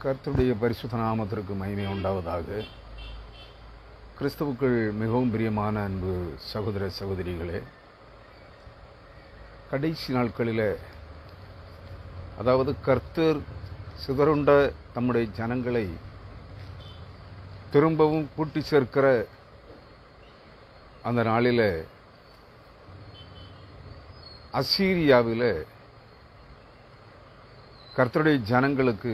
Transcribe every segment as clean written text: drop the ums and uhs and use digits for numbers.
கர்த்தருடைய பரிசுத்த நாமத்திற்கு மகிமை உண்டாவதாக. கிறிஸ்துவுக்குள் மிகவும் பிரியமான அன்பு சகோதர சகோதரிகளே, கடைசி நாட்களில், அதாவது கர்த்தர் சிதறுண்ட தம்முடைய ஜனங்களை திரும்பவும் கூட்டி சேர்க்கிற அந்த நாளில் அசீரியாவில் கர்த்தருடைய ஜனங்களுக்கு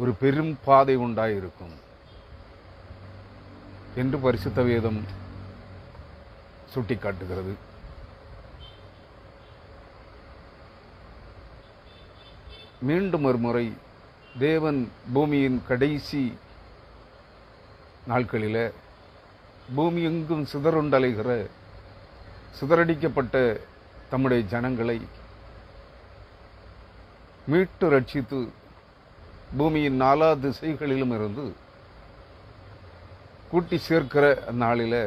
ஒரு பெரும் பாதை உண்டாயிருக்கும் என்று பரிசுத்த வேதம் சுட்டிக்காட்டுகிறது. மீண்டும் ஒரு முறை தேவன் பூமியின் கடைசி நாட்களில் பூமி எங்கும் சிதறுண்டலைகிற சிதறடிக்கப்பட்ட தம்முடைய ஜனங்களை மீட்டு ரட்சித்து பூமியின் 4 திசைகளிலும் இருந்து கூட்டி சேர்க்கிற நாளில்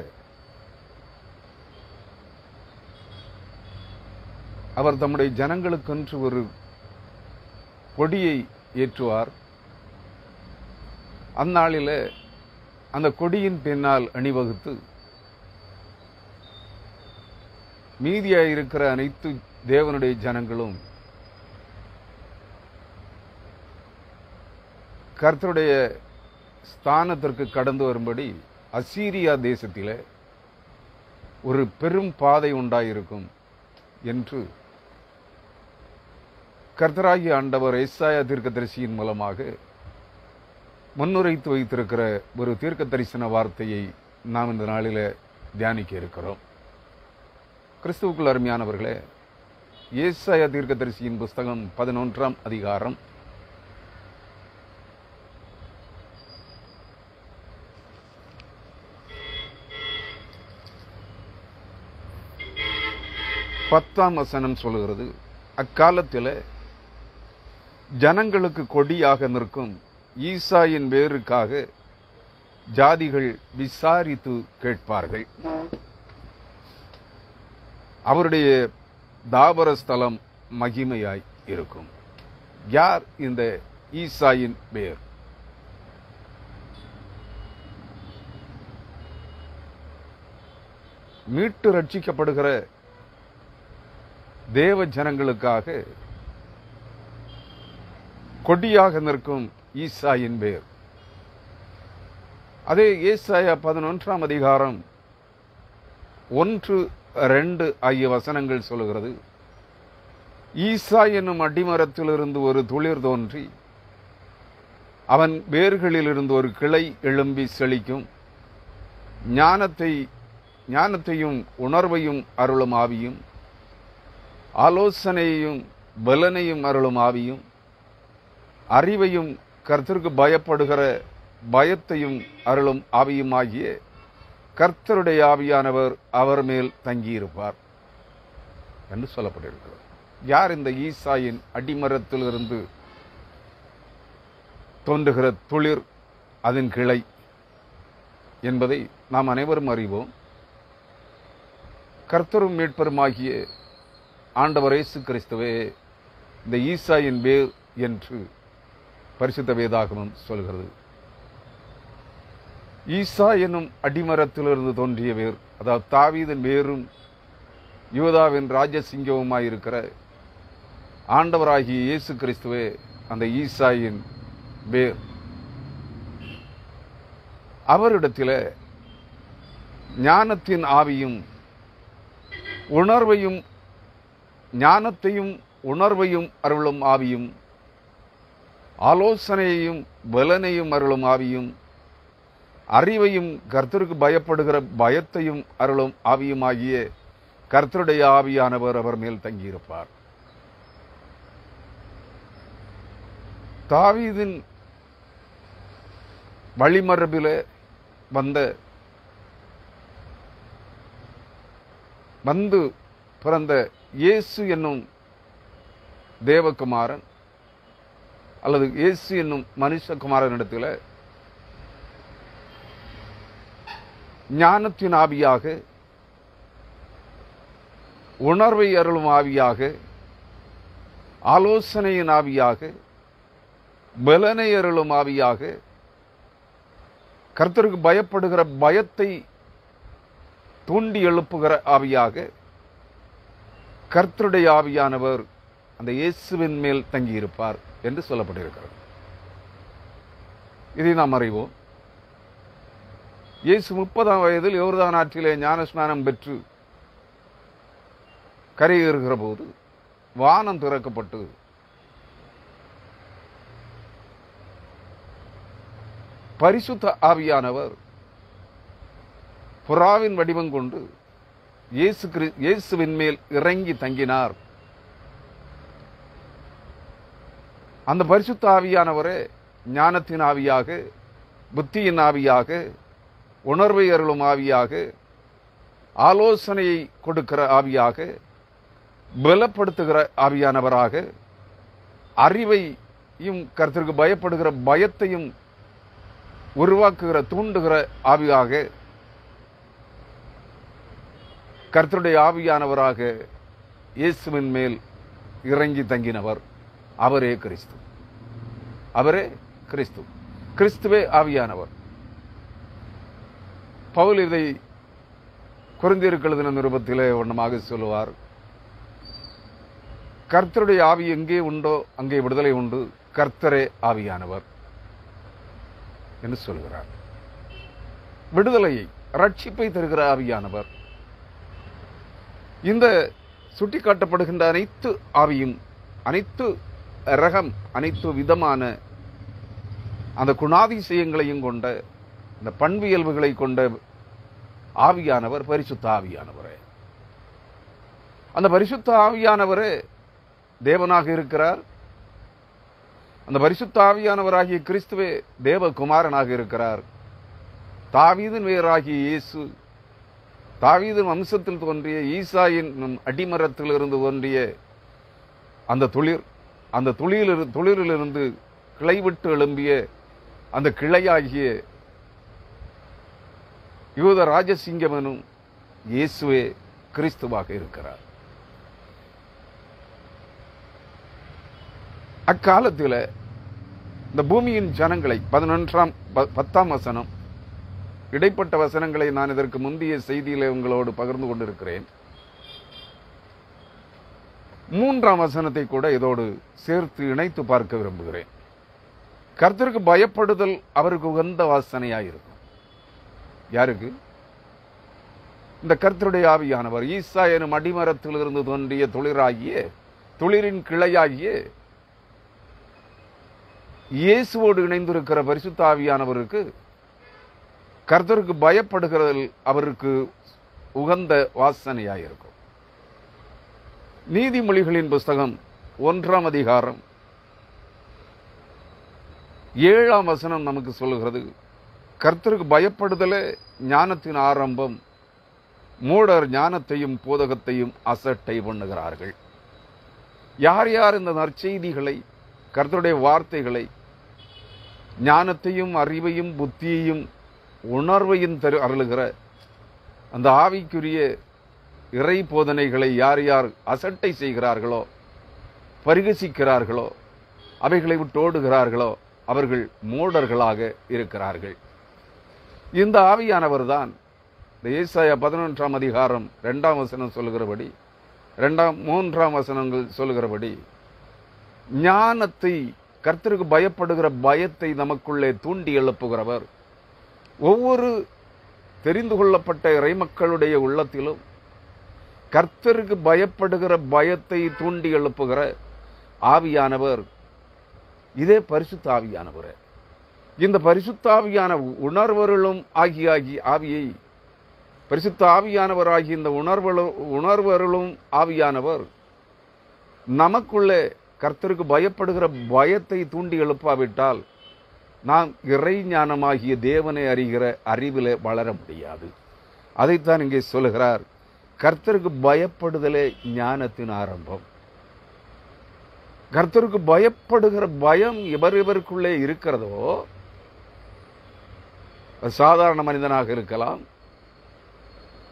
அவர் தம்முடைய ஜனங்களுக்கென்று ஒரு கொடியை ஏற்றுவார். அந்நாளில் அந்த கொடியின் பின்னால் அணிவகுத்து மீதியாயிருக்கிற அனைத்து தேவனுடைய ஜனங்களும் கர்த்தருடைய ஸ்தானத்திற்கு கடந்து வரும்படி அசீரியா தேசத்தில் ஒரு பெரும் பாதை உண்டாயிருக்கும் என்று கர்த்தராகிய ஆண்டவர் ஏசாயா தீர்க்கதரிசியின் மூலமாக முன்னுரைத்து வைத்திருக்கிற ஒரு தீர்க்க தரிசன வார்த்தையை நாம் இந்த நாளில் தியானிக்க இருக்கிறோம். கிறிஸ்துவுக்குள் அருமையானவர்களே, ஏசாயா தீர்க்கதரிசியின் புஸ்தகம் 11ஆம் அதிகாரம் 10ஆம் வசனம் சொல்லுகிறது, அக்காலத்தில் ஜனங்களுக்கு கொடியாக நிற்கும் ஈசாயின் வேருக்காக ஜாதிகள் விசாரித்து கேட்பார்கள். அவருடைய தாபர ஸ்தலம் மகிமையாய் இருக்கும். யார் இந்த ஈசாயின் வேர்? மீட்டு ரட்சிக்கப்படுகிற தேவ ஜனங்களுக்காக கொடியாக நிற்கும் ஈசாயின் வேர். அதே ஏசாயா 11ஆம் அதிகாரம் 1, 2 ஆகிய வசனங்கள் சொல்லுகிறது, ஈசா என்னும் அடிமரத்திலிருந்து ஒரு துளிர் தோன்றி அவன் வேர்களிலிருந்து ஒரு கிளை எழும்பி செழிக்கும். ஞானத்தையும் உணர்வையும் அருளும் ஆவியும், ஆலோசனையையும் பலனையும் அருளும் ஆவியும், அறிவையும் கர்த்தருக்கு பயப்படுகிற பயத்தையும் அருளும் ஆவியுமாகிய கர்த்தருடைய ஆவியானவர் அவர் மேல் தங்கியிருப்பார் என்று சொல்லப்பட்டிருக்கிறது. யார் இந்த ஈசாயின் அடிமரத்திலிருந்து தோன்றுகிற துளிர், அதன் கிளை என்பதை நாம் அனைவரும் அறிவோம். கர்த்தரும் மீட்பருமாகிய ஆண்டவர் இயேசு கிறிஸ்துவே இந்த ஈசாயின் வேர் என்று பரிசுத்த வேதாகமம் சொல்கிறது. ஈசா என்னும் அடிமரத்திலிருந்து தோன்றிய வேர், அதாவது தாவீதின் வேரும் யூதாவின் ராஜசிங்கவுமாயிருக்கிற ஆண்டவராகிய இயேசு கிறிஸ்துவே அந்த ஈசாயின் வேர். அவரிடத்தில் ஞானத்தின் ஆவியும் ஞானத்தையும் உணர்வையும் அருளும் ஆவியும், ஆலோசனையையும் பலனையும் அருளும் ஆவியும், அறிவையும் கர்த்தருக்கு பயப்படுகிற பயத்தையும் அருளும் ஆவியுமாகிய கர்த்தருடைய ஆவியானவர் அவர் மேல் தங்கியிருப்பார். தாவீதின் வழிமரபில் வந்து பிறந்த இயேசு என்னும் தேவகுமாரன் அல்லது இயேசு என்னும் மனுஷகுமாரனிடத்தில் ஞானத்தின் ஆவியாக, உணர்வை அருளும் ஆவியாக, ஆலோசனையின் ஆவியாக, பலனை அருளும் ஆவியாக, கர்த்தருக்கு பயப்படுகிற பயத்தை தூண்டி எழுப்புகிற ஆவியாக கர்த்தருடைய ஆவியானவர் அந்த இயேசுவின் மேல் தங்கியிருப்பார் என்று சொல்லப்பட்டிருக்கிறது. இதை நாம் அறிவோம். இயேசு 30ஆம் வயதில் யோர்தான் ஆற்றிலே ஞானஸ்நானம் பெற்று கரையேறுகிற போது வானம் திறக்கப்பட்டு பரிசுத்த ஆவியானவர் புறாவின் வடிவம் கொண்டு இயேசுவின் மேல் இறங்கி தங்கினார். அந்த பரிசுத்த ஆவியானவரே ஞானத்தின் ஆவியாக, புத்தியின் ஆவியாக, உணர்வை அருளும் ஆவியாக, ஆலோசனையை கொடுக்கிற ஆவியாக, பலப்படுத்துகிற ஆவியானவராக, அறிவையும் கர்த்தருக்கு பயப்படுகிற பயத்தையும் உருவாக்குகிற தூண்டுகிற ஆவியாக கர்த்தருடைய ஆவியானவராக இயேசுவின் மேல் இறங்கி தங்கினவர் அவரே கிறிஸ்து. அவரே கிறிஸ்து. கிறிஸ்துவே ஆவியானவர். பவுல் இதை கொரிந்தியருக்கு எழுதின நிருபத்திலே வண்ணமாக சொல்லுவார். கர்த்தருடைய ஆவி எங்கே உண்டோ அங்கே விடுதலை உண்டு, கர்த்தரே ஆவியானவர் என்று சொல்கிறார். விடுதலையை, ரட்சிப்பை தருகிற ஆவியானவர். இந்த சுட்டிக்காட்டப்படுகின்ற அனைத்து ஆவியும், அனைத்து ரகம், அனைத்து விதமான அந்த குணாதிசயங்களையும் கொண்ட, இந்த பண்பியல்புகளை கொண்ட ஆவியானவர் பரிசுத்த ஆவியானவரே. அந்த பரிசுத்த ஆவியானவரே தேவனாக இருக்கிறார். அந்த பரிசுத்த ஆவியானவராகிய கிறிஸ்துவே தேவகுமாரனாக இருக்கிறார். தாவீதின் வேராகிய இயேசு, தாவீதின் வம்சத்தில் தோன்றிய ஈசாயின் அடிமரத்திலிருந்து தோன்றிய அந்த துளிர், அந்த துளிரிலிருந்து கிளை விட்டு எழும்பிய அந்த கிளையாகிய யூத ராஜசிங்கமனும் இயேசுவே கிறிஸ்துவாக இருக்கிறார். அக்காலத்தில் இந்த பூமியின் ஜனங்களை 10ஆம் வசனம், இடைப்பட்ட வசனங்களை நான் இதற்கு முந்தைய செய்தியிலே உங்களோடு பகிர்ந்து கொண்டிருக்கிறேன். 3ஆம் வசனத்தை கூட இதோடு சேர்த்து இணைத்து பார்க்க விரும்புகிறேன். கர்த்தருக்கு பயப்படுதல் அவருக்கு உகந்த வாசனையாயிருக்கும். யாருக்கு? இந்த கர்த்தருடைய ஆவியானவர் ஈசா எனும் அடிமரத்திலிருந்து தோன்றிய துளிரின் கிளையாகிய இயேசுவோடு இணைந்திருக்கிற பரிசுத்த ஆவியானவருக்கு கர்த்தருக்கு பயப்படுகிறதில் அவருக்கு உகந்த வாசனையாயிருக்கும். நீதிமொழிகளின் புஸ்தகம் 1ஆம் அதிகாரம் 7ஆம் வசனம் நமக்கு சொல்லுகிறது, கர்த்தருக்கு பயப்படுதலே ஞானத்தின் ஆரம்பம், மூடர் ஞானத்தையும் போதகத்தையும் அசட்டை பண்ணுகிறார்கள். யார் யார் இந்த நற்செய்திகளை, கர்த்தருடைய வார்த்தைகளை, ஞானத்தையும் அறிவையும் புத்தியையும் உணர்வையும் அருளுகிற அந்த ஆவிக்குரிய இறை போதனைகளை யார் யார் அசட்டை செய்கிறார்களோ, பரிகசிக்கிறார்களோ, அவைகளை விட்டு ஓடுகிறார்களோ, அவர்கள் மூடர்களாக இருக்கிறார்கள். இந்த ஆவியானவர் தான் இந்த ஏசாயா 11ஆம் அதிகாரம் 2ஆம் வசனம் சொல்லுகிறபடி, 3ஆம் வசனங்கள் சொல்லுகிறபடி, ஞானத்தை, கர்த்தருக்கு பயப்படுகிற பயத்தை நமக்குள்ளே தூண்டி எழுப்புகிறவர். ஒவ்வொரு தெரிந்து கொள்ளப்பட்ட இறைமக்களுடைய உள்ளத்திலும் கர்த்தருக்கு பயப்படுகிற பயத்தை தூண்டி எழுப்புகிற ஆவியானவர் இதே பரிசுத்த ஆவியானவர். இந்த பரிசுத்த ஆவியான உணர்வருளும் ஆகிய ஆவியை, பரிசுத்த ஆவியானவர் ஆகிய இந்த உணர்வருளும் ஆவியானவர் நமக்குள்ளே கர்த்தருக்கு பயப்படுகிற பயத்தை தூண்டி எழுப்பாவிட்டால் நாம் இறை ஞானமாகிய தேவனை அறிகிற அறிவிலே வளர முடியாது. அதைத்தான் இங்கே சொல்லுகிறார், கர்த்தருக்கு பயப்படுதலே ஞானத்தின் ஆரம்பம். கர்த்தருக்கு பயப்படுகிற பயம் இவருக்குள்ளே இருக்கிறதோ, சாதாரண மனிதனாக இருக்கலாம்,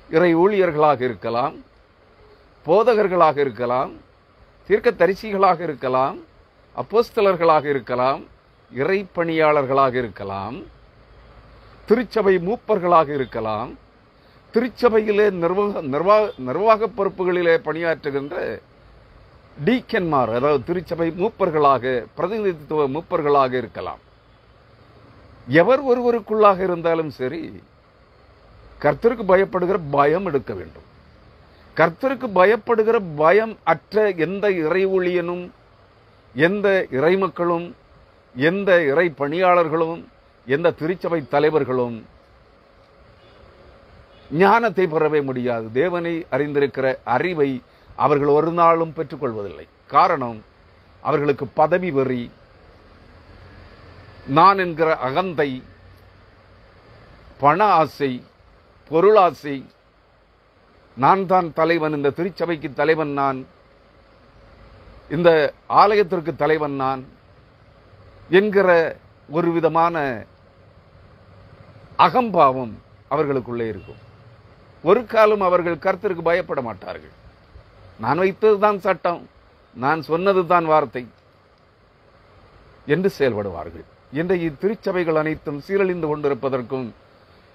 இறை ஊழியர்களாக இருக்கலாம், போதகர்களாக இருக்கலாம், தீர்க்கதரிசிகளாக இருக்கலாம், அப்போஸ்தலர்களாக இருக்கலாம், இறைப்பணியாளர்களாக இருக்கலாம், திருச்சபை மூப்பர்களாக இருக்கலாம், திருச்சபையிலே நிர்வாக பொறுப்புகளிலே பணியாற்றுகின்ற டீக்கன்மார், அதாவது திருச்சபை மூப்பர்களாக, பிரதிநிதித்துவ மூப்பர்களாக இருக்கலாம். எவர் ஒருவருக்குள்ளாக இருந்தாலும் சரி, கர்த்தருக்கு பயப்படுகிற பயம் எடுக்க வேண்டும். கர்த்தருக்கு பயப்படுகிற பயம் அற்ற எந்த இறை ஊழியனும், எந்த இறை மக்களும், எந்த இறை பணியாளர்களும், எந்த திருச்சபை தலைவர்களும் ஞானத்தை பெறவே முடியாது. தேவனை அறிந்திருக்கிற அறிவை அவர்கள் ஒரு நாளும் பெற்றுக்கொள்வதில்லை. காரணம், அவர்களுக்கு பதவி வெறி, நான் என்கிற அகந்தை, பண ஆசை, பொருளாசை, நான் தான் தலைவன், இந்த திருச்சபைக்கு தலைவன் நான், இந்த ஆலயத்திற்கு தலைவன் நான் என்கிற ஒரு விதமான அகம்பாவம் அவர்களுக்குள்ளே இருக்கும். ஒரு காலம் அவர்கள் கர்த்தருக்கு பயப்பட மாட்டார்கள். நான் வைத்ததுதான் சட்டம், நான் சொன்னதுதான் வார்த்தை என்று செயல்படுவார்கள். இன்றைய திருச்சபைகள் அனைத்தும் சீரழிந்து கொண்டிருப்பதற்கும்,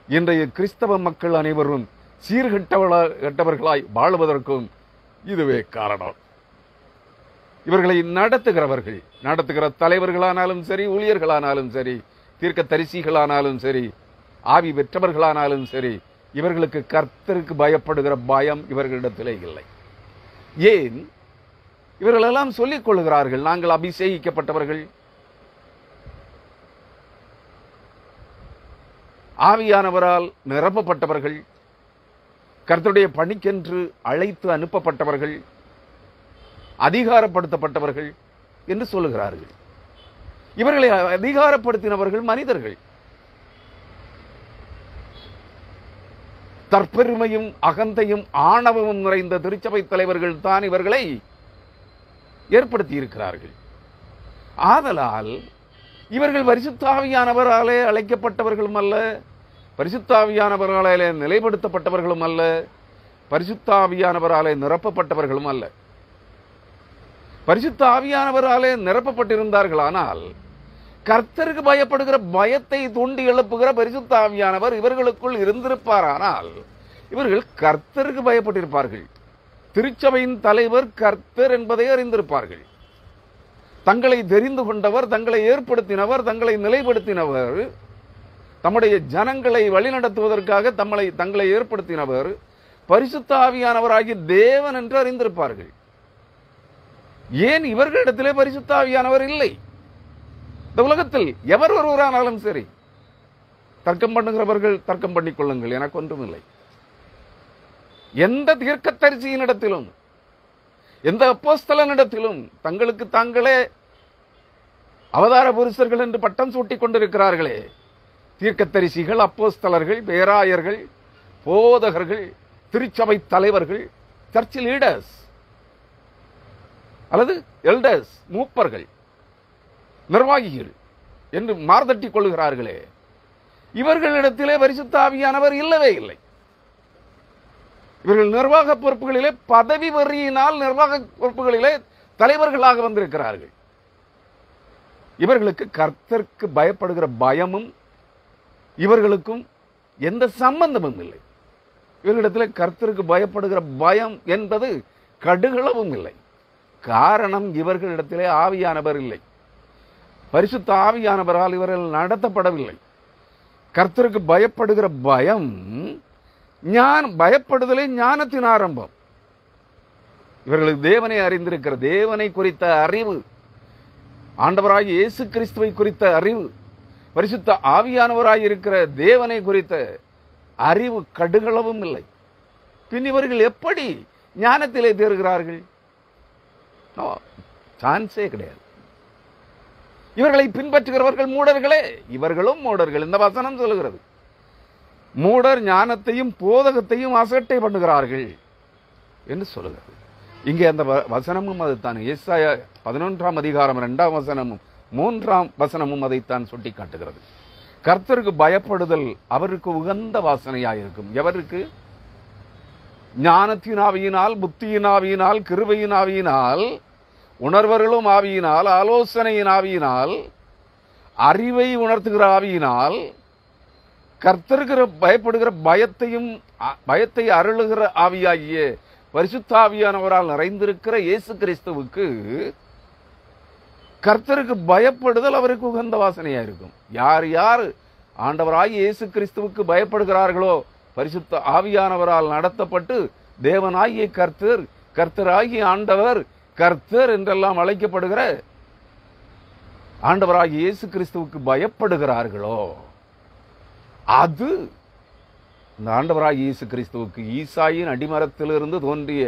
இன்றைய கிறிஸ்தவ மக்கள் அனைவரும் சீர்கெட்டவர்களாய் வாழ்வதற்கும் இதுவே காரணம். இவர்களை நடத்துகிற தலைவர்களானாலும் சரி, ஊழியர்களானாலும் சரி, தீர்க்கதரிசிகளானாலும் சரி, ஆவி பெற்றவர்களானாலும் சரி, இவர்களுக்கு கர்த்தருக்கு பயப்படுகிற பயம் இவர்களிடத்திலே இல்லை. ஏன்? இவர்களெல்லாம் சொல்லிக் கொள்கிறார்கள், நாங்கள் அபிஷேகிக்கப்பட்டவர்கள், ஆவியானவரால் நிரப்பப்பட்டவர்கள், கர்த்தருடைய பணிக்கென்று அழைத்து அனுப்பப்பட்டவர்கள், அதிகாரப்படுத்தப்பட்டவர்கள் என்று சொல்லுகிறார்கள். இவர்களை அதிகாரப்படுத்தினவர்கள் மனிதர்கள். தற்பெருமையும் அகந்தையும் ஆணவமும் நிறைந்த திருச்சபை தலைவர்கள் தான் இவர்களை ஏற்படுத்தி இருக்கிறார்கள். ஆதலால் இவர்கள் பரிசுத்த ஆவியானவராலே அழைக்கப்பட்டவர்களும் அல்ல, பரிசுத்த ஆவியானவராலே நிலைப்படுத்தப்பட்டவர்களும் அல்ல, பரிசுத்த ஆவியானவராலே நிரப்பப்பட்டவர்களும் அல்ல. பரிசுத்த ஆவியானவராலே நிரப்பப்பட்டிருந்தார்களானால் கர்த்தருக்கு பயப்படுகிற பயத்தை தூண்டி எழுப்புகிற பரிசுத்த ஆவியானவர் இவர்களுக்குள் இருந்திருப்பாரானால் இவர்கள் கர்த்தருக்கு பயப்பட்டிருப்பார்கள். திருச்சபையின் தலைவர் கர்த்தர் என்பதை அறிந்திருப்பார்கள். தங்களை தெரிந்து கொண்டவர், தங்களை ஏற்படுத்தினவர், தங்களை நிலைப்படுத்தினவர், தம்முடைய ஜனங்களை வழிநடத்துவதற்காக தங்களை ஏற்படுத்தினவர் பரிசுத்த ஆவியானவராகிய தேவன் என்று அறிந்திருப்பார்கள். ஏன் இவர்களிடத்திலே பரிசுத்த ஆவியானவர் இல்லை? இந்த உலகத்தில் எவர் ஒருவரானாலும் சரி, தர்க்கம் பண்ணுகிறவர்கள் தர்க்கம் பண்ணிக் கொள்ளுங்கள், எனக்கு ஒன்றுமில்லை. எந்த தீர்க்கதரிசியினிடத்திலும், எந்த அப்போஸ்தலனிடத்திலும் தங்களுக்கு தாங்களே அவதார புருஷர்கள் என்று பட்டம் சூட்டிக் கொண்டிருக்கிறார்களே, தீர்க்கதரிசிகள், அப்போஸ்தலர்கள், பேராயர்கள், போதகர்கள், திருச்சபை தலைவர்கள், சர்ச் லீடர்ஸ் அல்லது எல்டர்ஸ், மூப்பர்கள், நிர்வாகிகள் என்று மார்தட்டிக் கொள்கிறார்களே, இவர்களிடத்திலே பரிசுத்த ஆவியானவர் இல்லவே இல்லை. இவர்கள் நிர்வாக பொறுப்புகளிலே பதவி வெறியினால் நிர்வாக பொறுப்புகளிலே தலைவர்களாக வந்திருக்கிறார்கள். இவர்களுக்கு கர்த்தருக்கு பயப்படுகிற பயமும் இவர்களுக்கும் எந்த சம்பந்தமும் இல்லை. இவர்களிடத்தில் கர்த்தருக்கு பயப்படுகிற பயம் என்பது கடுகளவும் இல்லை. காரணம், இவர்களிடத்திலே ஆவியானவர் இல்லை. பரிசுத்த ஆவியானவரால் இவர்கள் நடத்தப்படவில்லை. கர்த்தருக்கு பயப்படுகிற பயம் பயப்படுதலே ஞானத்தின் ஆரம்பம். இவர்களுக்கு தேவனை அறிந்திருக்கிற, தேவனை குறித்த அறிவு, ஆண்டவராகிய இயேசு கிறிஸ்துவை குறித்த அறிவு, பரிசுத்த ஆவியானவராய் இருக்கிற தேவனை குறித்த அறிவு கடுகளவும் இல்லை. பின் இவர்கள் எப்படி ஞானத்திலே தேறுகிறார்கள்? சான்ஸே கிடையாது. இவர்களை பின்பற்றுகிறவர்கள் மூடர்களே, இவர்களும் மூடர்கள். இந்த வசனம் சொல்லுகிறது, மூடர் ஞானத்தையும் போதகத்தையும் அசட்டை பண்ணுகிறார்கள் என்று சொல்லுகிறது. இங்கே அந்த வசனமும் அதுதான். ஏசாயா 11ஆம் அதிகாரம் 2ஆம் வசனமும் 3ஆம் வசனமும் அதைத்தான் சுட்டி காட்டுகிறது. கர்த்தருக்கு பயப்படுதல் அவருக்கு உகந்த வாசனையாயிருக்கும். எவருக்கு? ஞானத்தின் ஆவியினால், புத்தியின் ஆவியினால், கிருபையின் ஆவியினால், உணர்வர்களும் ஆவியினால், ஆலோசனையின் ஆவியினால், அறிவை உணர்த்துகிற ஆவியினால் கர்த்தருக்கு பயப்படுகிற பயத்தை அருளுகிற ஆவியாகிய பரிசுத்த ஆவியானவரால் நிறைந்திருக்கிற இயேசு கிறிஸ்துவுக்கு கர்த்தருக்கு பயப்படுதல் அவருக்கு உகந்த வாசனையா இருக்கும். யார் யார் ஆண்டவராகிய இயேசு கிறிஸ்துவுக்கு பயப்படுகிறார்களோ, பரிசுத்த ஆவியானவரால் நடத்தப்பட்டு தேவனாகிய கர்த்தர், கர்த்தராகிய ஆண்டவர், கர்த்தர் என்றெல்லாம் அழைக்கப்படுகிற ஆண்டவராகிய இயேசு கிறிஸ்துவுக்கு பயப்படுகிறார்களோ, அது இந்த ஆண்டவராகிய இயேசு கிறிஸ்துவுக்கு ஈசாயின் அடிமரத்திலிருந்து தோன்றிய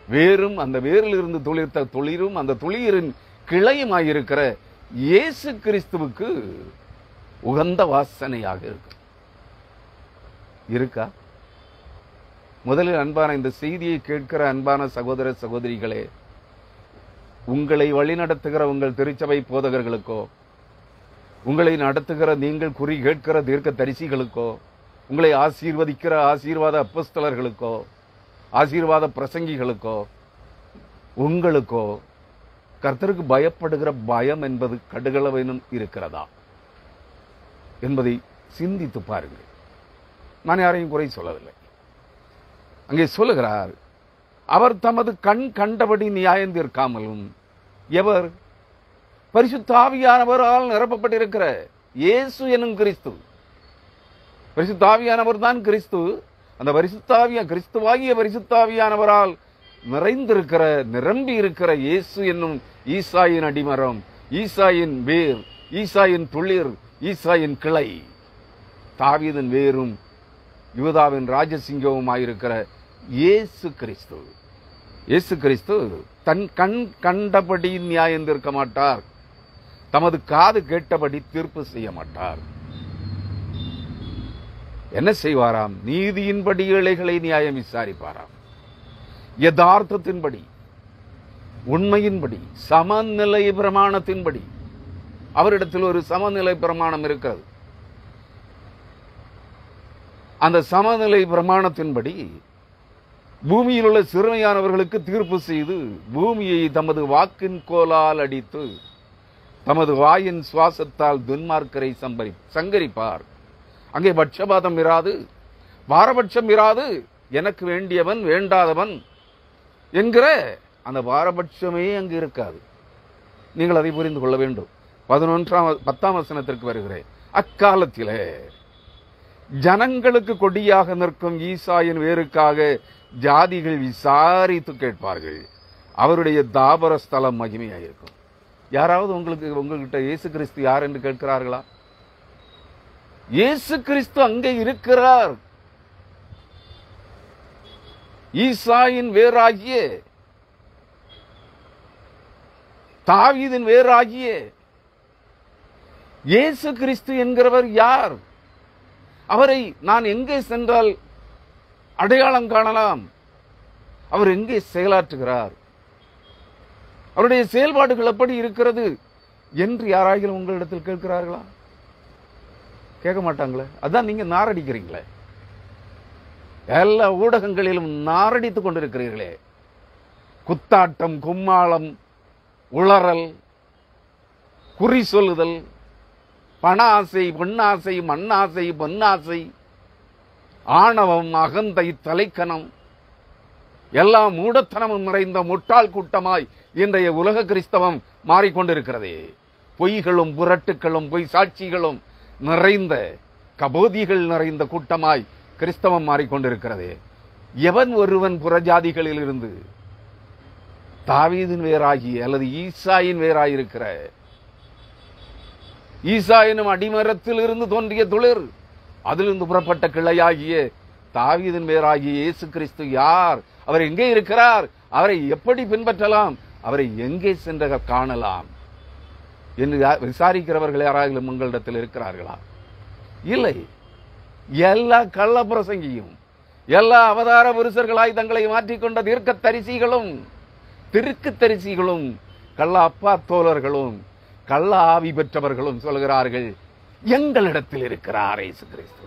வேரும் அந்த வேரிலிருந்து துளிர்த்த துளிரும் அந்த துளிரின் கிளையுமாயிருக்கிற இயேசு கிறிஸ்துவுக்கு உகந்த வாசனையாக இருக்கா? முதலில் அன்பான இந்த செய்தியை கேட்கிற அன்பான சகோதர சகோதரிகளே, உங்களை வழிநடத்துகிற உங்கள் திருச்சபை போதகர்களுக்கோ, உங்களை நடத்துகிற நீங்கள் குறி கேட்கிற தீர்க்க தரிசிகளுக்கோ, உங்களை ஆசீர்வதிக்கிற ஆசீர்வாத அப்போஸ்தலர்களுக்கோ, ஆசீர்வாத பிரசங்கிகளுக்கோ, உங்களுக்கோ கர்த்தருக்கு பயப்படுகிற பயம் என்பது கடுகளவேனும் இருக்கிறதா என்பதை சிந்தித்து பாருங்கள். நான் யாரையும் குறை சொல்லவில்லை. அங்கே சொல்லுகிறார், அவர் தமது கண் கண்டபடி நியாயம் தீர்க்காமலும், எவர்? பரிசுத்த ஆவியானவரால் நிரப்பப்பட்டிருக்கிற இயேசு எனும் கிறிஸ்து. பரிசுத்த ஆவியானவர் தான் கிறிஸ்து. அந்த கிறிஸ்துவாகிய பரிசுத்த ஆவியானவரால் நிறைந்திருக்கிற நிரம்பி இருக்கிற இயேசு என்னும் ஈசாயின் அடிமரம், ஈசாயின் வேர், ஈசாயின் துளிர், ஈசாயின் கிளை, தாவீதின் வேரும் யூதாவின் ராஜசிங்கவுமாயிருக்கிற இயேசு கிறிஸ்து. இயேசு கிறிஸ்து தன் கண் கண்டபடி நியாயம் தீர்க்க மாட்டார், தமது காது கேட்டபடி தீர்ப்பு செய்ய மாட்டார். என்ன செய்வாராம்? நீதியின்படி ஏழைகளை நியாயம் விசாரிப்பாராம். யதார்த்தத்தின்படி, உண்மையின்படி, சமநிலை பிரமாணத்தின்படி. அவரிடத்தில் ஒரு சமநிலை பிரமாணம் இருக்கிறது. அந்த சமநிலை பிரமாணத்தின்படி பூமியில் உள்ள சிறுமையானவர்களுக்கு தீர்ப்பு செய்து பூமியை தமது வாக்கின் கோலால் அடித்து தமது வாயின் சுவாசத்தால் துன்மார்க்கரை சங்கரிப்பார். அங்கே பட்சபாதம் இராது, பாரபட்சம் இராது. எனக்கு வேண்டியவன் வேண்டாதவன் என்கிற அந்த பாரபட்சமே அங்கு இருக்காது. நீங்கள் அதை புரிந்து கொள்ள வேண்டும். 10ஆம் வசனத்திற்கு வருகிறேன். அக்காலத்திலே ஜனங்களுக்கு கொடியாக நிற்கும் ஈசாயின் வேருக்காக ஜாதிகள் விசாரித்து கேட்பார்கள். அவருடைய தாபர ஸ்தலம் மகிமையாயிருக்கும். யாராவது உங்ககிட்ட இயேசு கிறிஸ்து யார் என்று கேட்கிறார்களா? இயேசு கிறிஸ்து அங்கே இருக்கிறார். ஈசாயின் வேராகிய, தாவீதின் வேராகிய இயேசு கிறிஸ்து என்கிறவர் யார்? அவரை நான் எங்கே சென்றால் அடையாளம் காணலாம்? அவர் எங்கே செயலாற்றுகிறார்? அவருடைய செயல்பாடுகள் எப்படி இருக்கிறது என்று யாராகிலும் உங்களிடத்தில் கேட்கிறார்களா? கேட்க மாட்டாங்களே. அதான் நீங்க நாரடிக்கிறீங்களே. எல்லா ஊடகங்களிலும் நாரடித்துக் கொண்டிருக்கிறீர்களே. குத்தாட்டம், கும்மாளம், உளறல், குறி சொல்லுதல், பண ஆசை, பெண்ணாசை, மண்ணாசை, பொன்னாசை, ஆணவம், அகந்தை, தலைக்கணம், எல்லா மூடத்தனமும் நிறைந்த முட்டாள் கூட்டமாய் இன்றைய உலக கிறிஸ்தவம் மாறிக்கொண்டிருக்கிறதே. பொய்களும் புரட்டுகளும் பொய் சாட்சிகளும் நிறைந்த கபோதிகள் நிறைந்த கூட்டமாய் கிறிஸ்தவம் மாறிக்கொண்டிருக்கிறதே. எவன் ஒருவன் புறஜாதிகளில் இருந்து தாவீதின் வேராகி அல்லது ஈசாயின் வேராயிருக்கிற, ஈசாயினும் அடிமரத்தில் இருந்து தோன்றிய துளிர், அதிலிருந்து புறப்பட்ட கிளையாகிய தாவீதின் வேராகிய இயேசு கிறிஸ்து யார்? அவர் எங்கே இருக்கிறார்? அவரை எப்படி பின்பற்றலாம்? அவரை எங்கே சென்ற காணலாம் என்று விசாரிக்கிறவர்கள் யாராலும் உங்களிடத்தில் இருக்கிறார்களா? இல்லை. எல்லா கள்ள பிரசங்கியும், எல்லா அவதார புருஷர்களாய் தங்களை மாற்றிக்கொண்ட தீர்க்க தரிசிகளும், திருக்கு தரிசிகளும், கள்ள அப்பா தோழர்களும், கள்ள ஆவி பெற்றவர்களும் சொல்கிறார்கள், எங்களிடத்தில் இருக்கிறார் இயேசு கிறிஸ்து,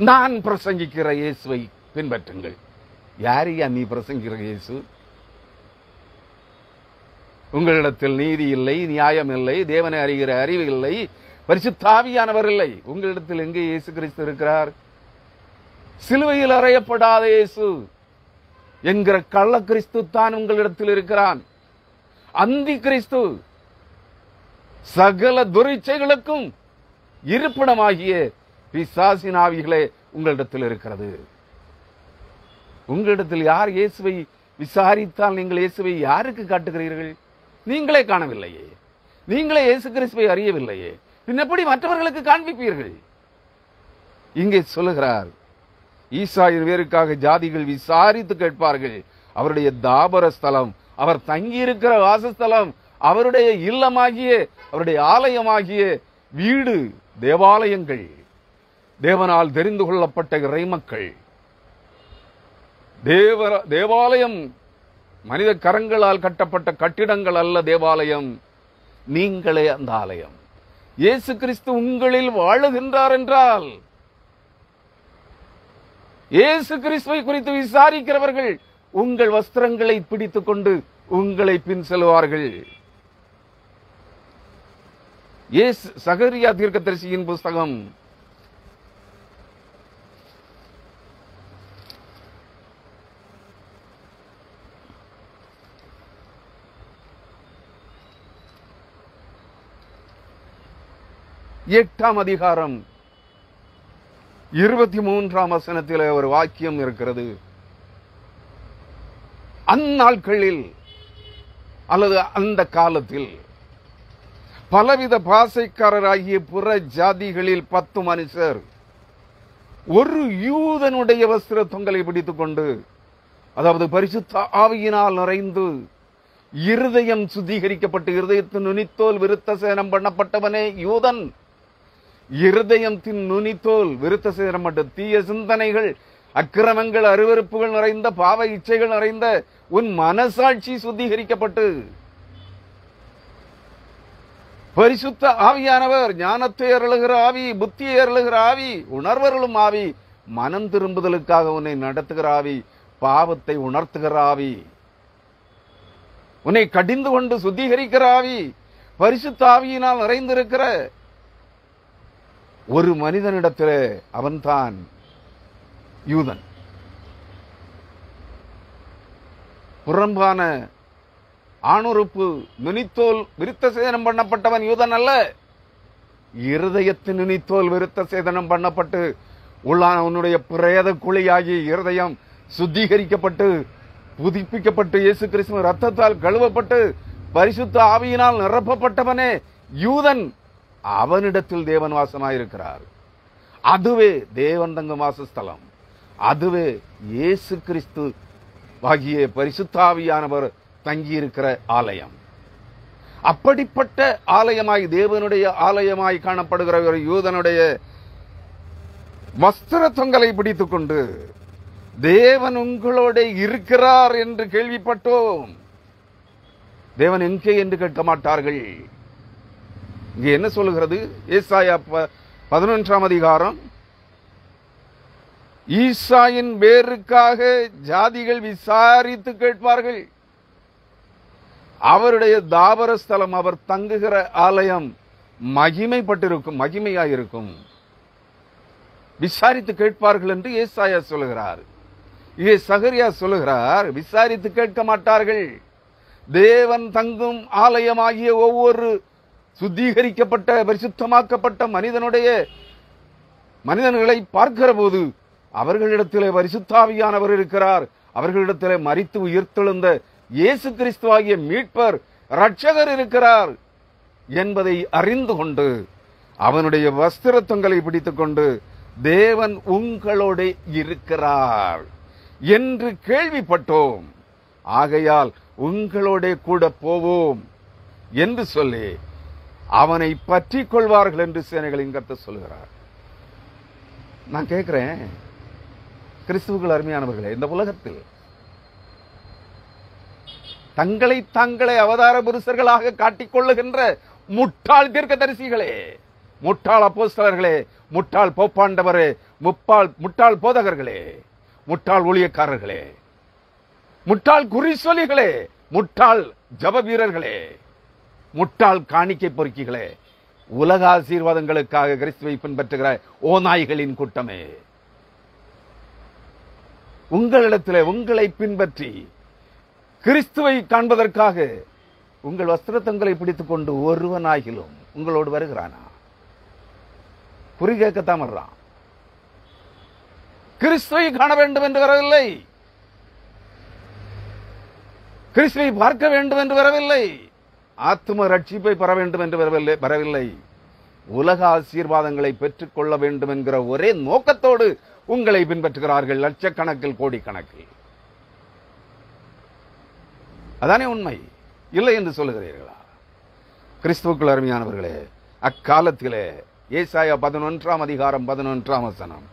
நான் பிரசங்கிக்கிற இயேசுவை பின்பற்றுங்கள். யாரையா நீ பிரசங்கிக்கிற இயேசு? உங்களிடத்தில் நீதி இல்லை, நியாயம் இல்லை, தேவனை அறிகிற அறிவு இல்லை, பரிசுத்த ஆவியானவர் இல்லை. உங்களிடத்தில் எங்கே இயேசு கிறிஸ்து இருக்கிறார்? சிலுவையில் அறையப்படாத இயேசு என்கிற கள்ள கிறிஸ்து தான் உங்களிடத்தில் இருக்கிறான். அந்தி கிறிஸ்து சகல துரிச்சைகளுக்கும் இருப்பிடமாகிய பிசாசின் ஆவிகளே உங்களிடத்தில் இருக்கிறது. உங்களிடத்தில் யார் இயேசுவை விசாரித்தால் நீங்கள் இயேசுவை யாருக்கு காட்டுகிறீர்கள்? நீங்களே காணவில்லையே, நீங்களே இயேசு கிறிஸ்துவை அறியவில்லையே, பின் எப்படி மற்றவர்களுக்கு காண்பிப்பீர்கள்? இங்கே சொல்லுகிறார், ஈசாயின் வேருக்காக ஜாதிகள் விசாரித்து கேட்பார்கள். அவருடைய தாபர ஸ்தலம், அவர் தங்கியிருக்கிற வாசஸ்தலம், அவருடைய இல்லமாகிய அவருடைய ஆலயமாகிய வீடு, தேவாலயங்கள், தேவனால் தெரிந்து கொள்ளப்பட்ட இறைமக்கள். தேவாலயம் மனித கரங்களால் கட்டப்பட்ட கட்டிடங்கள் அல்ல. தேவாலயம் நீங்களே அந்த ஆலயம். இயேசு கிறிஸ்து உங்களில் வாழுகின்றார் என்றால், இயேசு கிறிஸ்துவை குறித்து விசாரிக்கிறவர்கள் உங்கள் வஸ்திரங்களை பிடித்துக் கொண்டு உங்களை பின் செல்வார்கள். சகரியா தீர்க்கதரிசியின் புஸ்தகம் 8ஆம் அதிகாரம் 23ஆம் வசனத்திலே ஒரு வாக்கியம் இருக்கிறது. அந்நாட்களில் அல்லது அந்த காலத்தில் பலவித பாசைக்காரராகிய புற ஜாதிகளில் 10 மனுஷர் ஒரு யூதனுடைய வஸ்திர தொங்கலை பிடித்துக் கொண்டு, அதாவது பரிசுத்த ஆவியினால் நிறைந்து இருதயம் சுத்திகரிக்கப்பட்டு இருதயத்தின் நுனித்தோல் விருத்த சேனம் பண்ணப்பட்டவனே யூதன். இருதயத்தின் நுனித்தோல் விருத்த சேனம் பண்ண தீய சிந்தனைகள், அக்கிரமங்கள், அருவருப்புகள் நிறைந்த பாவ இச்சைகள் நிறைந்த உன் மனசாட்சி சுத்திகரிக்கப்பட்டு பரிசுத்த ஆவியானவர், ஞானத்தை அருளுகிற ஆவி, புத்தியை அருளுகிற ஆவி, உணர்வருளும் ஆவி, மனம் திரும்புதலுக்காக உன்னை நடத்துகிற ஆவி, பாவத்தை உணர்த்துகிற ஆவி, உன்னை கடிந்து கொண்டு சுத்திகரிக்கிற ஆவி, பரிசுத்த ஆவியினால் நிறைந்திருக்கிற ஒரு மனிதனிடத்திலே அவன்தான் யூதன். புறம்பான ஆணுறுப்பு நுனித்தோல் விருத்த சேதனம் பண்ணப்பட்டவன் யூதன் அல்ல. இருதயத்தின் நுனித்தோல் விருத்த சேதனம் பண்ணப்பட்டு உள்ளான உன்னுடைய பிரேத குழியாகி இருதயம் சுத்திகரிக்கப்பட்டு புதுப்பிக்கப்பட்டு இயேசு கிறிஸ்துவின் ரத்தத்தால் கழுவப்பட்டு பரிசுத்த ஆவியினால் நிரப்பப்பட்டவனே யூதன். அவனிடத்தில் தேவன் வாசமாயிருக்கிறார். அதுவே தேவன் தங்கும் வாசஸ்தலம். அதுவே இயேசு கிறிஸ்து ஆகிய பரிசுத்த ஆவியானவர் தங்கியிருக்கிற ஆலயம். அப்படிப்பட்ட ஆலயமாய், தேவனுடைய ஆலயமாய் காணப்படுகிற ஒரு யூதனுடைய வஸ்திர தொங்கலை பிடித்துக் கொண்டு தேவன் உங்களோட இருக்கிறார் என்று கேள்விப்பட்டோம். தேவன் எங்கே என்று கேட்க மாட்டார்கள். இங்க என்ன சொல்லுகிறது? ஏசாயா 11ஆம் அதிகாரம், ஈசாயின் வேருக்காக ஜாதிகள் விசாரித்து கேட்பார்கள். அவருடைய தாபர ஸ்தலம், அவர் தங்குகிற ஆலயம் மகிமைப்பட்டிருக்கும், மகிமையாயிருக்கும். விசாரித்து கேட்பார்கள் என்று ஏசாயா சொல்லுகிறார். இங்கே சகரியா சொல்லுகிறார், விசாரித்து கேட்க மாட்டார்கள். தேவன் தங்கும் ஆலயமாகிய ஒவ்வொரு சுத்திகரிக்கப்பட்ட பரிசுத்தமாக்கப்பட்ட மனிதர்களை பார்க்கிற போது அவர்களிடத்திலே பரிசுத்தாவியானவர் இருக்கிறார். அவர்களிடத்திலே மரித்து உயிர்த்தெழுந்த இயேசு கிறிஸ்துவாகிய மீட்பர் இரட்சகர் இருக்கிறார் என்பதை அறிந்து கொண்டு அவனுடைய வஸ்திர தொங்கலை பிடித்துக் கொண்டு தேவன் உங்களோட இருக்கிறார் என்று கேள்விப்பட்டோம், ஆகையால் உங்களோட கூட போவோம் என்று சொல்லி அவனை பற்றி கொள்வார்கள் என்று சேனைகளின் கர்த்தர் சொல்கிறார். நான் கேட்கிறேன், கிறிஸ்துவுக்குள் அருமையானவர்களே, இந்த உலகத்தில் தங்களை தாங்களே அவதார புருஷர்களாக காட்டிக்கொள்ளுகின்ற முட்டாள் தீர்க்கதரிசிகளே, முட்டாள் அப்போஸ்தலர்களே, முட்டாள் போப்பாண்டவரே, முட்டாள் போதகர்களே, முட்டாள் ஊழியக்காரர்களே, முட்டாள் குறிசொலிகளே, முட்டாள் ஜப வீரர்களே, முட்டாள் காணிக்கை பொறுக்கிகளே, உலக ஆசீர்வாதங்களுக்காக கிறிஸ்துவை பின்பற்றுகிற ஓநாய்களின் கூட்டமே, உங்களிடத்தில் உங்களை பின்பற்றி கிறிஸ்துவை காண்பதற்காக உங்கள் வஸ்திரத்தங்களை பிடித்துக் கொண்டு ஒருவனாகிலும் உங்களோடு வருகிறானா? குறி கேட்கத்தான் வர்றான். கிறிஸ்துவை காண வேண்டும் என்று வரவில்லை, கிறிஸ்துவை பார்க்க வேண்டும் என்று வரவில்லை, ஆத்தும ரட்சிப்பை பெற வேண்டும் என்று வரவில்லை, உலக ஆசீர்வாதங்களை பெற்றுக் கொள்ள வேண்டும் என்கிற ஒரே நோக்கத்தோடு உங்களை பின்பற்றுகிறார்கள் லட்சக்கணக்கில் கோடிக்கணக்கில். அதானே உண்மை, இல்லை என்று சொல்லுகிறீர்களா? கிறிஸ்துவுக்குள் அருமையானவர்களே, அக்காலத்திலே ஏசாயா 11ஆம் அதிகாரம் 11ஆம் வசனம்,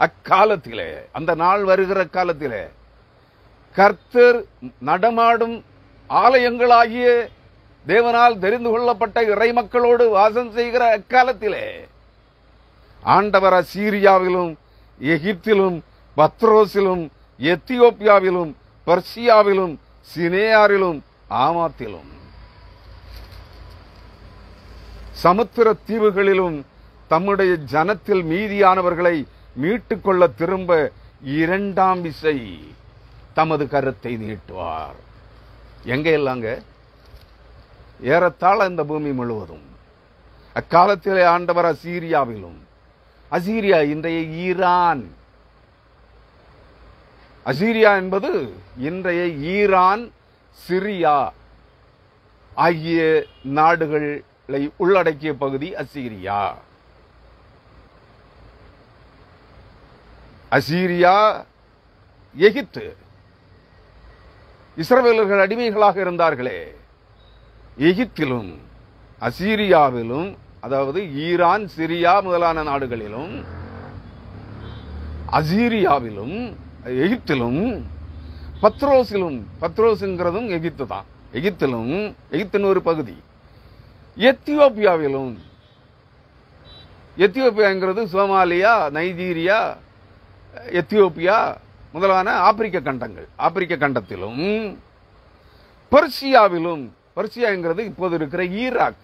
அக்காலத்திலே, அந்த நாள் வருகிற காலத்திலே கர்த்தர் நடமாடும் ஆலயங்களாகிய தேவனால் தெரிந்து கொள்ளப்பட்ட இறை மக்களோடு வாசம் செய்கிற அக்காலத்திலே ஆண்டவர் அசீரியாவிலும் எகிப்திலும் பத்ரோஸிலும் எத்தியோப்பியாவிலும் பர்சியாவிலும் சினேயாரிலும் ஆமாத்திலும் சமுத்திர தீவுகளிலும் தம்முடைய ஜனத்தில் மீதியானவர்களை மீட்டுக்கொள்ள திரும்ப இரண்டாம் விசை தமது கரத்தை நீட்டுவார். எங்க இல்லங்க? ஏறத்தாழ இந்த பூமி முழுவதும். அக்காலத்திலே ஆண்டவர் அசீரியாவிலும், அசீரியா இன்றைய ஈரான், அசீரியா என்பது இன்றைய ஈரான், சிரியா ஆகிய நாடுகளை உள்ளடக்கிய பகுதி அசீரியா. அசீரியா, எகிப்து, இஸ்ரவேலர்கள் அடிமைகளாக இருந்தார்களே, எகிப்திலும் அசீரியாவிலும், அதாவது ஈரான், சிரியா முதலான நாடுகளிலும், அசீரியாவிலும், எகிப்திலும், பத்ரோஸிலும், பத்ரோஸ்ங்கிறதும் எகிப்து தான், எகிப்திலும், எகிப்தின் ஒரு பகுதி, எத்தியோப்பியாவிலும், எத்தியோப்பியாங்கிறது சோமாலியா, நைஜீரியா, எத்தியோப்பியா முதலான ஆப்பிரிக்க கண்டங்கள், ஆப்பிரிக்க கண்டத்திலும், பர்சியாவிலும், பர்சியாங்கிறது இப்போது இருக்கிற ஈராக்,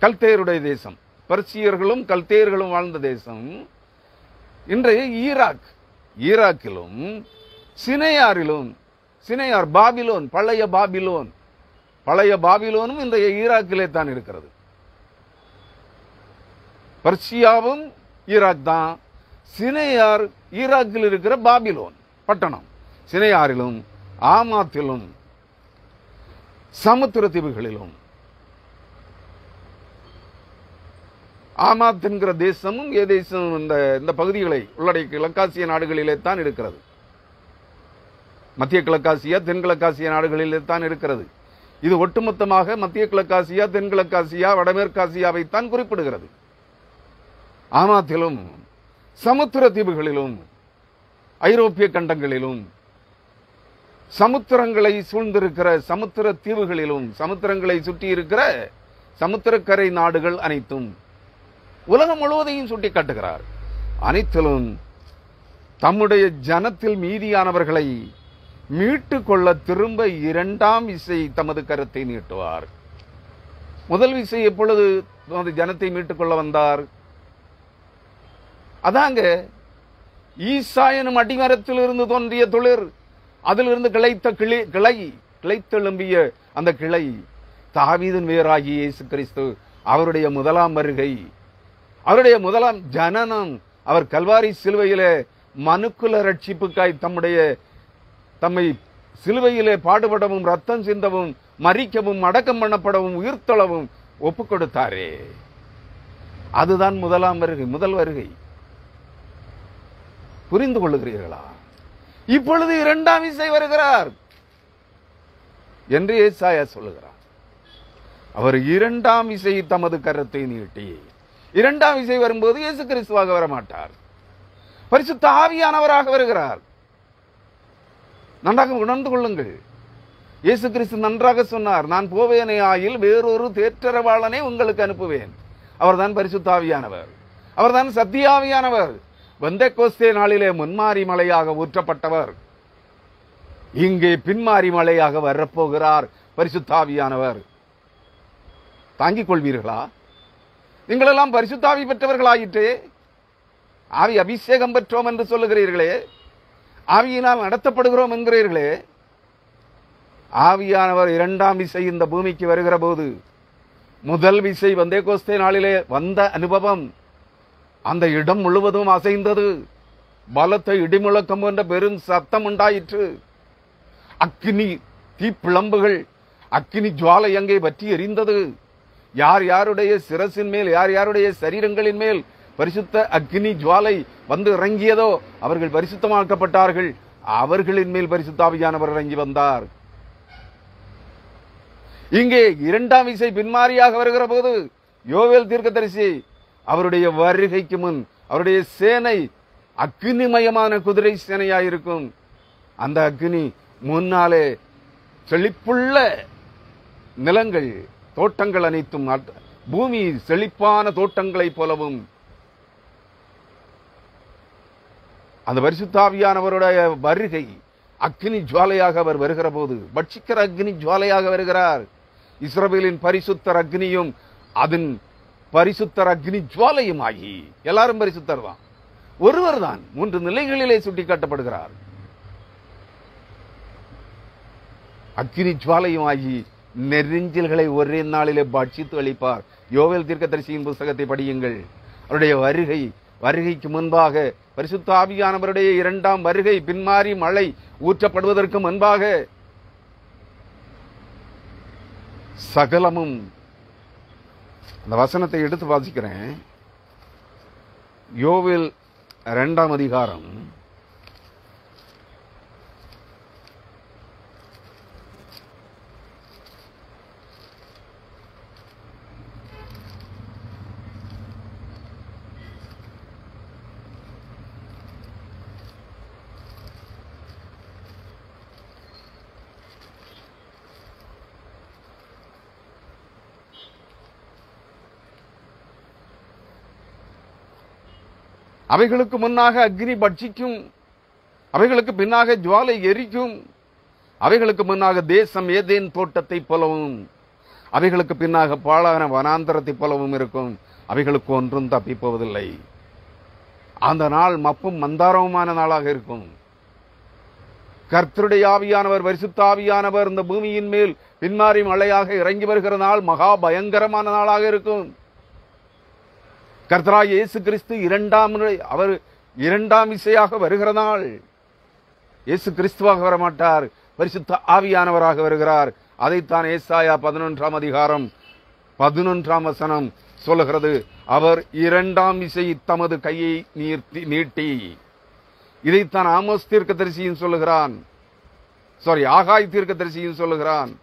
கல்தேயருடைய தேசம், பர்சியர்களும் கல்தேயர்களும் வாழ்ந்த தேசம் இன்றைய ஈராக், ஈராக்கிலும், சினையாரிலும், சினையார் பாபிலோன், பழைய பாபிலோன், பழைய பாபிலோனும் இன்றைய ஈராக்கிலே தான் இருக்கிறது. பர்சியாவும் ஈராக் தான், சினையார் ஈராக்கில் இருக்கிற பாபிலோன் பட்டணம். சினையாரிலும் ஆமாத்திலும் சமுத்திர தீவுகளிலும், ஆமாத் என்கிற தேசமும் ஏதேசம் இந்த பகுதிகளை உள்ளடக்கிய கிழக்காசிய நாடுகளிலே தான் இருக்கிறது. மத்திய கிழக்காசியா, தென்கிழக்காசிய நாடுகளிலே தான் இருக்கிறது. இது ஒட்டுமொத்தமாக மத்திய கிழக்காசியா, தென்கிழக்காசியா, வடமேற்காசியாவை தான் குறிப்பிடுகிறது. ஆமாத்திலும் சமுத்திர தீவுகளிலும், ஐரோப்பிய கண்டங்களிலும், சமுத்திரங்களை சூழ்ந்திருக்கிற சமுத்திர தீவுகளிலும், சமுத்திரங்களை சுற்றி இருக்கிற சமுத்திரக்கரை நாடுகள் அனைத்தும், உலகம் முழுவதையும் சுட்டி காட்டுகிறார். அனைத்திலும் தம்முடைய ஜனத்தில் மீதியானவர்களை மீட்டுக் கொள்ள திரும்ப இரண்டாம் விசை தமது கரத்தை நீட்டுவார். முதல் விசை எப்பொழுது தமது ஜனத்தை மீட்டுக் கொள்ள வந்தார்? அதாங்க ஈசா எனும் அடிமரத்தில் இருந்து தோன்றிய துளிர், அதிலிருந்து கிளைத்த கிளைத்தெழும்பிய அந்த கிளை தாவீதின் வேராகிய இயேசு கிறிஸ்து, அவருடைய முதலாம் வருகை, அவருடைய முதலாம் ஜனனம், அவர் கல்வாரி சிலுவையிலே மனுக்குல ரட்சிப்புக்காய் தம்மை சிலுவையிலே பாடுபடவும், ரத்தம் சிந்தவும், மரிக்கவும், அடக்கம் பண்ணப்படவும், உயிர்த்தளவும் ஒப்புக் கொடுத்தாரே, அதுதான் முதலாம் வருகை, முதல் வருகை. புரிந்து கொள்ளுகிறீர்களா? இப்பொழுது இரண்டாம் விசை வருகிறார் என்று ஏசாயா சொல்லுகிறார். அவர் இரண்டாம் விசை தமது கரத்தை நீட்டி, இரண்டாம் விசை வரும்போது இயேசு கிறிஸ்துவாக வரமாட்டார், பரிசுத்த ஆவியானவராக வருகிறார். நன்றாக உணர்ந்து கொள்ளுங்கள். இயேசு கிறிஸ்து நன்றாக சொன்னார், நான் போவேனே ஆயில் வேறொரு தேற்றரவாளனை உங்களுக்கு அனுப்புவேன். அவர்தான் பரிசுத்த ஆவியானவர், அவர்தான் சத்தியாவியானவர், பெந்தெக்கோஸ்தே நாளிலே முன்மாறி மலையாக ஊற்றப்பட்டவர், இங்கே பின்மாறி மழையாக வரப்போகிறார் பரிசுத்தாவியானவர். தாங்கிக் கொள்வீர்களா? நீங்களெல்லாம் பரிசுத்தாவி பெற்றவர்களாயிற்றே, ஆவி அபிஷேகம் பெற்றோம் என்று சொல்லுகிறீர்களே, ஆவியினால் நடத்தப்படுகிறோம் என்கிறீர்களே. ஆவியானவர் இரண்டாம் விசை இந்த பூமிக்கு வருகிற போது, முதல் விசை பெந்தேகோஸ்தே நாளிலே வந்த அனுபவம், அந்த இடம் முழுவதும் அசைந்தது. பலத்த இடிமுழக்கம் என்ற பெரும் சத்தம் உண்டாயிற்று. அக்கினி தீப்பிழம்புகள், அக்கினி ஜுவாலை அங்கே பற்றி எரிந்தது. யார் யாருடைய சிரசின் மேல், யார் யாருடைய சரீரங்களின் மேல் பரிசுத்த அக்கினி ஜுவாலை வந்து இறங்கியதோ அவர்கள் பரிசுத்தமாக்கப்பட்டார்கள். அவர்களின் மேல் பரிசுத்தாவியானவர் இறங்கி வந்தார். இங்கே இரண்டாம் விசை பின்மாரியாக வருகிற போது யோவேல் தீர்க்கதரிசி அவருடைய வருகைக்கு முன் அவருடைய சேனை அக்கினிமயமான குதிரை சேனையாயிருக்கும். அந்த அக்கினி முன்னாலே செழிப்புள்ள நிலங்கள், தோட்டங்கள் அனைத்தும், பூமி செழிப்பான தோட்டங்களைப் போலவும், அந்த பரிசுத்தாவியானவருடைய வருகை அக்கினி ஜுவாலையாக அவர் வருகிற போது, பட்சிக்கிற அக்னி ஜுவாலையாக வருகிறார். இஸ்ரவேலின் பரிசுத்தர் அக்னியும் அதன் பரிசுத்தர் அக்னி ஜுவாலையும் ஆகி, எல்லாரும் பரிசுத்தர் தான், ஒருவர் தான் 3 நிலைகளிலே சுட்டிக்காட்டப்படுகிறார். அக்கினி ஜுவாலையும் ஆகி நெறிஞ்சல்களை ஒரே நாளிலே பட்சித்து அளிப்பார். யோவேல் தீர்க்கதரிசியின் புத்தகத்தை படியுங்கள். அவருடைய வருகைக்கு முன்பாக, பரிசுத்த ஆவியானவருடைய இரண்டாம் வருகை, பின்மாறி மழை ஊற்றப்படுவதற்கு முன்பாக சகலமும், அந்த வசனத்தை எடுத்து வாசிக்கிறேன். யோவேல் 2ஆம் அதிகாரம் 1 அவைகளுக்கு முன்னாக அக்னி பட்சிக்கும், அவைகளுக்கு பின்னாக ஜுவாலை எரிக்கும். அவைகளுக்கு முன்னாக தேசம் ஏதேன் தோட்டத்தை போலவும், அவைகளுக்கு பின்னாக பாழான வனாந்தரத்தை போலவும் இருக்கும். அவைகளுக்கு ஒன்றும் தப்பிப்போவதில்லை. அந்த நாள் மப்பும் மந்தாரவுமான நாளாக இருக்கும். கர்த்தருடைய ஆவியானவர், பரிசுத்த ஆவியானவர் இந்த பூமியின் மேல் பின்மாறி மழையாக இறங்கி வருகிற நாள் மகா பயங்கரமான நாளாக இருக்கும். கர்த்தராகிய இயேசு கிறிஸ்து அவர் இரண்டாம் விசையாக வருகிற நாள். இயேசு கிறிஸ்துவாக வரமாட்டார், பரிசுத்த ஆவியானவராக வருகிறார். அதைத்தான் ஏசாயா 11ஆம் அதிகாரம் 11ஆம் வசனம் சொல்லுகிறது. அவர் இரண்டாம் விசை தமது கையை நீட்டி. இதைத்தான் ஆமோஸ் தீர்க்கதரிசியும் சொல்லுகிறான், ஆகாய் தீர்க்கதரிசியும் சொல்லுகிறான்.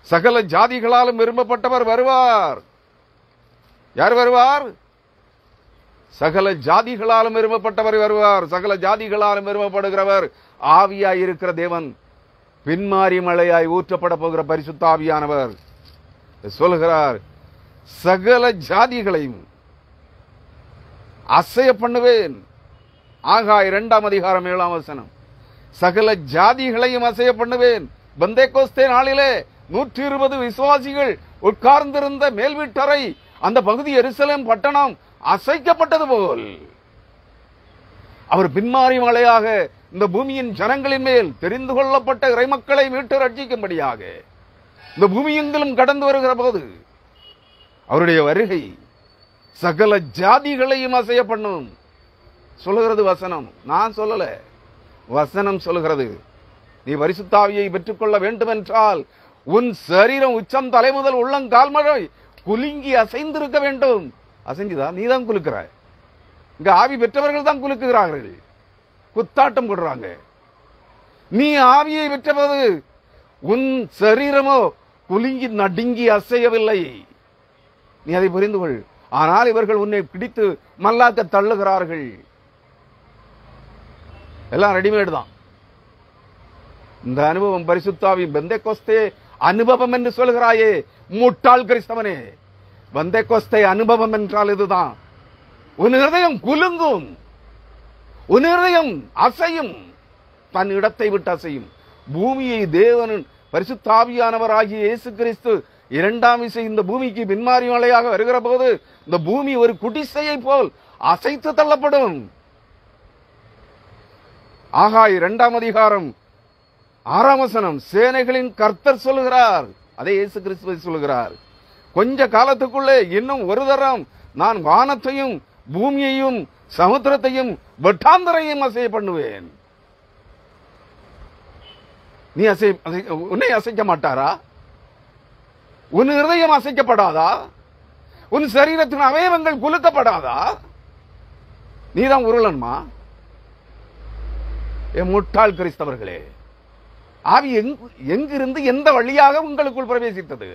சகல ஜாதிகளாலும் விரும்பப்பட்டவர் வருவார். யார் வருவார்? சகல ஜாதிகளாலும் விரும்பப்பட்டவர் வருவார். சகல ஜாதிகளாலும் விரும்பப்படுகிறவர் ஆவியாயிருக்கிற தேவன், பின்மாறி மழையாய் ஊற்றப்பட போகிற பரிசுத்த ஆவியானவர் சொல்லுகிறார். சகல ஜாதிகளையும் அசைய பண்ணுவேன். ஆகாய் 2ஆம் அதிகாரம் 7ஆம் வசனம். சகல ஜாதிகளையும் அசைய பண்ணுவேன். பெந்தேகோஸ்தே நாளிலே 120 விசுவாசிகள் உட்கார்ந்திருந்த மேல் வீட்டறை, அந்த பகுதி எருசலேம் பட்டணம் அசைக்கப்பட்டது போல் அவர் பின்மாறி மழையாக இந்த பூமியின் ஜனங்களின் மேல் தெரிந்து கொள்ளப்பட்ட இறைமக்களை மீட்டு ரட்சிக்கும்படியாக இந்த பூமி எங்கிலும் கடந்து வருகிற போது அவருடைய வருகை சகல ஜாதிகளையும் அசைய பண்ணும் சொல்லுகிறது வசனம். நான் சொல்லல, வசனம் சொல்லுகிறது. நீ பரிசுத்த ஆவியை பெற்றுக்கொள்ள வேண்டும் என்றால் உன் சரீரம் உச்சம் தலை முதல் உள்ளங்கால் மழை குலுங்கி அசைந்திருக்க வேண்டும். அசைஞ்சுதான் நீ தான் குலுக்கிறாய். இங்க ஆவி பெற்றவர்கள் தான் குலுக்குகிறார்கள், குத்தாட்டம் கொடுறாங்க. நீ ஆவியை பெற்றபோது உன் சரீரமோ குலுங்கி நடுங்கி அசையவில்லை. நீ அதை புரிந்து கொள். ஆனால் இவர்கள் உன்னை பிடித்து மல்லாக்க தள்ளுகிறார்கள். எல்லாம் ரெடிமேட் தான். இந்த அனுபவம் பரிசுத்தாவி பெந்தேகோஸ்தே அனுபவம் என்று சொல்கிறாயே முட்டாள் கிறிஸ்தவனே, பெந்தேகோஸ்தே அனுபவம் என்றால் இதுதான். உன் இருதயம் குலுங்கும், உன் இருதயம் அசையும், தன் இடத்தை விட்டு அசையும். பூமியை தேவன் பரிசுத்த ஆவியானவராகிய இயேசு கிறிஸ்து இரண்டாம் விசை இந்த பூமிக்கு பின்மாறி மலையாக வருகிற போது இந்த பூமி ஒரு குடிசையை போல் அசைத்து தள்ளப்படும். ஆகாய் 2ஆம் அதிகாரம் 6ஆம் வசனம், சேனைகளின் கர்த்தர் சொல்லுகிறார், அதே இயேசு கிறிஸ்துவை சொல்லுகிறார், கொஞ்ச காலத்துக்குள்ளே இன்னும் ஒரு தரம் நான் வானத்தையும் பூமியையும் சமுத்திரத்தையும் வெட்டாந்தரையும் அசைய பண்ணுவேன். நீ உன்னை அசைக்க மாட்டாரா? உன் இருதயம் அசைக்கப்படாதா? உன் சரீரத்தின் அவயவங்கள் குலுக்கப்படாதா? நீதான் உருளன்மா? முட்டாள் கிறிஸ்தவர்களே, ஆவி எங்கிருந்து எந்த வழியாக உங்களுக்குள் பிரவேசித்தது?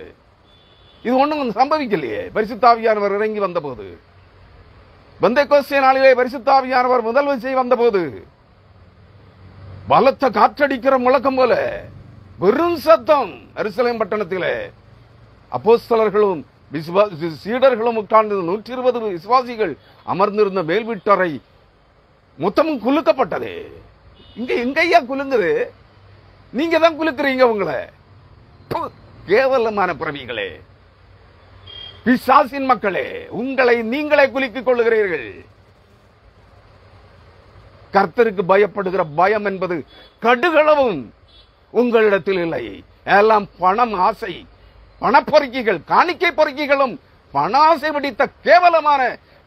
இது ஒண்ணும் சம்பவிக்கலையே. பரிசுத்த ஆவியானவர் இறங்கி வந்த போது, பெந்தெக்கோஸ்தே நாளிலே பரிசுத்த ஆவியானவர் முதல் விசை வந்த போது பலத்த காற்றடிக்கிற முழக்கம் போல வெறும் சத்தம் எருசலேம் பட்டணத்திலே அப்போஸ்தலர்களும் சீடர்களும் உட்கார்ந்து 120 விசுவாசிகள் அமர்ந்திருந்த மேல் வீட்டறை மொத்தமும் குலுக்கப்பட்டது. இங்க எங்கய்யா குலுங்குது? நீங்க தான் குலுக்குறீங்க உங்களை. கேவலமான பிறவிகளே, பிசாசின் மக்களே, உங்களை நீங்களே குலுக்கிக் கொள்ளுகிறீர்கள். கர்த்தருக்கு பயப்படுகிற பயம் என்பது கடுகளவும் உங்களிடத்தில் இல்லை. எல்லாம் பணம் ஆசை, பணப்பொறுக்கிகள், காணிக்கை பொறுக்கிகளும் பண ஆசை பிடித்த கேவலமான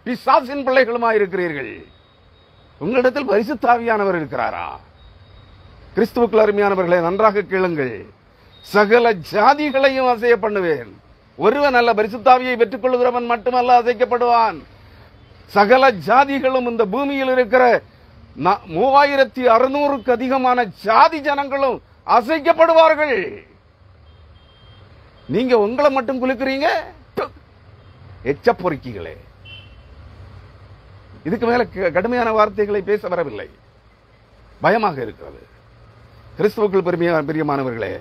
பிசாசின் பிள்ளைகளுமாயிருக்கிறீர்கள். உங்களிடத்தில் பரிசுத்த ஆவியானவர் இருக்கிறாரா? கிறிஸ்துவுக்குள் அருமையானவர்களை நன்றாக கேளுங்கள். சகல ஜாதிகளையும் அசைய பண்ணுவேன். ஒருவன் அல்ல, பரிசுத்த ஆவியை பெற்றுக் கொள்ளுகிறவன் மட்டுமல்ல அசைக்கப்படுவான். சகல ஜாதிகளும் இந்த பூமியில் இருக்கிற 3600க்கு அதிகமான ஜாதி ஜனங்களும் அசைக்கப்படுவார்கள். நீங்க உங்களை மட்டும் குலுக்குறீங்க. எச்ச பொறுக்கிகளே, இதுக்கு மேல கடுமையான வார்த்தைகளை பேச வரவில்லை. பயமாக இருக்கிறது. கிறிஸ்துவுக்குள் பிரியமானவர்களே,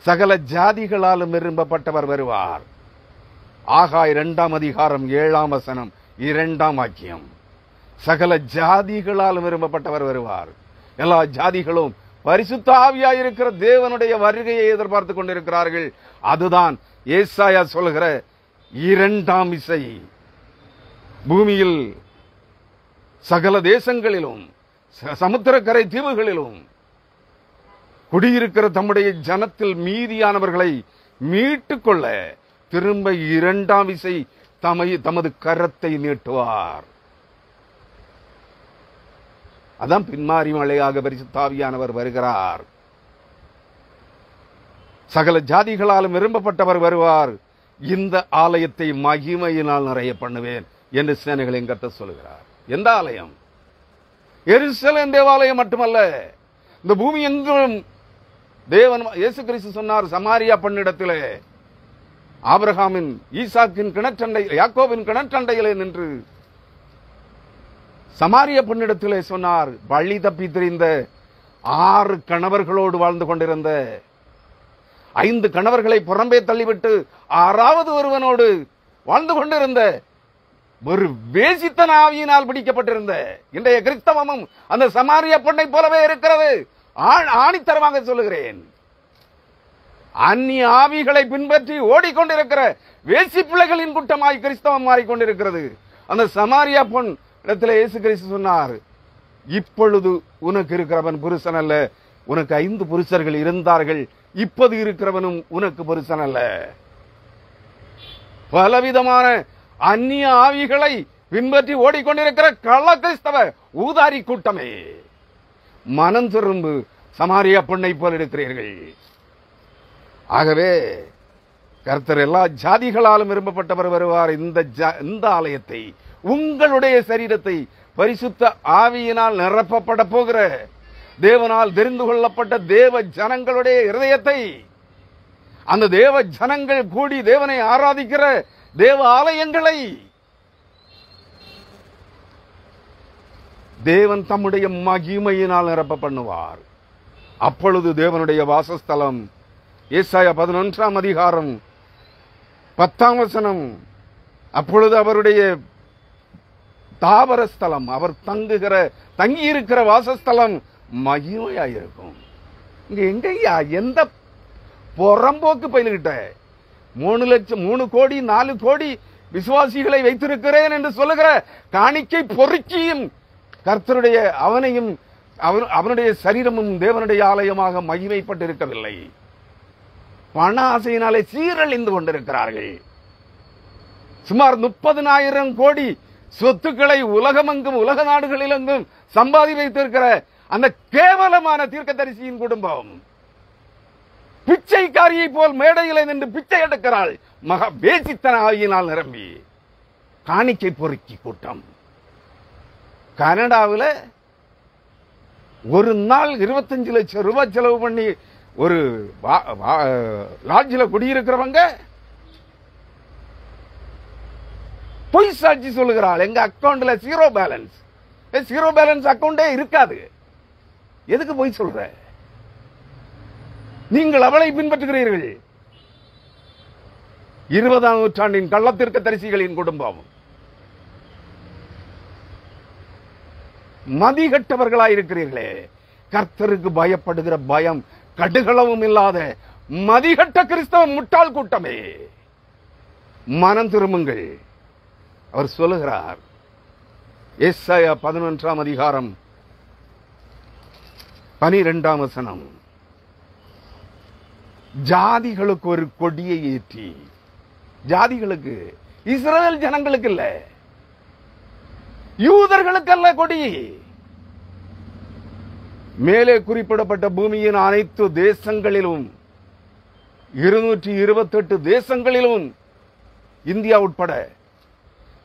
சகல ஜாதிகளாலும் விரும்பப்பட்டவர் வருவார். ஆகாய் 2ஆம் அதிகாரம் 7ஆம் வசனம் 2ஆம் வாக்கியம். சகல ஜாதிகளாலும் விரும்பப்பட்டவர் வருவார். எல்லா ஜாதிகளும் பரிசுத்த ஆவியாயிருக்கிற தேவனுடைய வருகையை எதிர்பார்த்துக் கொண்டிருக்கிறார்கள். அதுதான் ஏசாயா சொல்கிற 2ஆம் இசை. பூமியில் சகல தேசங்களிலும் சமுத்திரக்கரை தீவுகளிலும் குடியிருக்கிற தம்முடைய ஜனத்தில் மீதியானவர்களை மீட்டுக் கொள்ள திரும்ப 2ஆம் இசை தமது கரத்தை நீட்டுவார். அதான் பின்மாறி மழையாக பரிசுத்த ஆவியானவர் வருகிறார். சகல ஜாதிகளாலும் விரும்பப்பட்டவர் வருவார். இந்த ஆலயத்தை மகிமையினால் நிறைய பண்ணுவேன் என்று சேனைகளின் கர்த்தர் சொல்லுகிறார். எந்த ஆலயம்? எருசலேம் தேவாலயம் மட்டுமல்ல, இந்த பூமி எங்கும் தேவன் இயேசு கிறிஸ்து சொன்னார், சமாரியா பெண்ணிடத்திலே ஆபிரகாமின் ஈசாக்கின் கிணற்றண்டை யாக்கோபின் கிணற்றண்டையிலே நின்று சமாரிய பெண்ணிடத்திலே சொன்னார், வழி தப்பி திரிந்த 6 கணவர்களோடு வாழ்ந்து கொண்டிருந்த 5 கணவர்களை புறம்பே தள்ளிவிட்டு 6வது ஒருவனோடு வாழ்ந்து கொண்டிருந்த ஒரு வேசித்தன ஆவியினால் பிடிக்கப்பட்டிருந்த இன்றைய கிறிஸ்தவமும் அந்த சமாரிய பெண்ணை போலவே இருக்கிறது. ஆணித்தரமாக சொல்லுகிறேன். அந்நிய ஆவிகளை பின்பற்றி ஓடிக்கொண்டிருக்கிற வேசி பிள்ளைகளின் கூட்டமாய் கிறிஸ்தவம் மாறிக்கொண்டிருக்கிறது. அந்த சமாரியா பொன் இடத்துல இயேசு கிறிஸ்து சொன்னார், இப்பொழுது உனக்கு இருக்கிறவன் புருஷன் அல்ல, உனக்கு 5 புருஷர்கள் இருந்தார்கள், இப்போது இருக்கிறவனும் உனக்கு புருஷன் அல்ல. பலவிதமான அந்நிய ஆவிகளை பின்பற்றி ஓடிக்கொண்டிருக்கிற கள்ள கிறிஸ்தவ ஊதாரி கூட்டமே, மனம் திரும்பு, சமாரியா பெண்ணை போல் இருக்கிறீர்கள். ஆகவே கர்த்தர் எல்லா ஜாதிகளாலும் விரும்பப்பட்டவர் வருவார். இந்த ஆலயத்தை, உங்களுடைய சரீரத்தை பரிசுத்த ஆவியினால் நிரப்பப்பட போகிற தேவனால் தெரிந்து கொள்ளப்பட்ட தேவ ஜனங்களுடைய இருதயத்தை, அந்த தேவ ஜனங்கள் கூடி தேவனை ஆராதிக்கிற தேவ ஆலயங்களை தேவன் தம்முடைய மகிமையினால் நிரப்ப பண்ணுவார். அப்பொழுது தேவனுடைய வாசஸ்தலம், ஏசாயா 11ஆம் அதிகாரம் 10ஆம் வசனம், அப்பொழுது அவருடைய தாவரஸ்தலம், அவர் தங்கியிருக்கிற வாசஸ்தலம் மகிமையாயிருக்கும். இங்க எங்கய்யா எந்த புறம்போக்கு பயில்கிட்ட 3 கோடி 4 கோடி விசுவாசிகளை வைத்திருக்கிறேன் என்று சொல்லுகிற காணிக்கை பொறுக்கியும் கர்த்தருடைய அவனையும் அவனுடைய சரீரமும் தேவனுடைய ஆலயமாக மகிமைப்பட்டிருக்கவில்லை. பண ஆசையினாலே சீரழிந்து கொண்டிருக்கிறார்கள். சுமார் 30,000 கோடி சொத்துக்களை உலகமெங்கும் உலக நாடுகளிலெங்கும் சம்பாதி வைத்திருக்கிற அந்த கேவலமான தீர்க்கதரிசியின் குடும்பம் பிச்சைக்காரியை போல் மேடையில் நின்று பிச்சை எடுக்கிறாள். மகா வேசித்தன ஆவியினால் நிரம்பி காணிக்கை பொறுக்கி கூட்டம். கனடாவில் ஒரு நாள் 25 லட்சம் ரூபாய் செலவு பண்ணி ஒரு லாட்ஜில் குடியிருக்கிறவங்க பொய் சாட்சி சொல்லுகிறாள். எங்க அக்கவுண்ட்ல ஜீரோ பேலன்ஸ் அக்கவுண்டே இருக்காது. எதுக்கு பொய் சொல்ற? நீங்கள் அவளை பின்பற்றுகிறீர்கள். 20ஆம் நூற்றாண்டின் கள்ளத்திற்கு தரிசிகளின் குடும்பம் மதிகட்டவர்களாயிருக்கிறீர்களே. கர்த்தருக்கு பயப்படுகிற பயம் கடுகளவும் இல்லாத மதிகட்ட கிறிஸ்தவ முட்டாள் கூட்டமே, மனம் திரும்புங்கள். அவர் சொல்லுகிறார், ஏசாயா 11ஆம் அதிகாரம் 12ஆம் வசனம், ஜாதிகளுக்கு ஒரு கொடியை ஏற்றி, ஜாதிகளுக்கு, இஸ்ரவேல் ஜனங்களுக்கு இல்ல, யூதர்களுக்கல்ல கொடி, மேலே குறிப்பிடப்பட்ட பூமியின் அனைத்து தேசங்களிலும் 228 தேசங்களிலும் இந்தியா உட்பட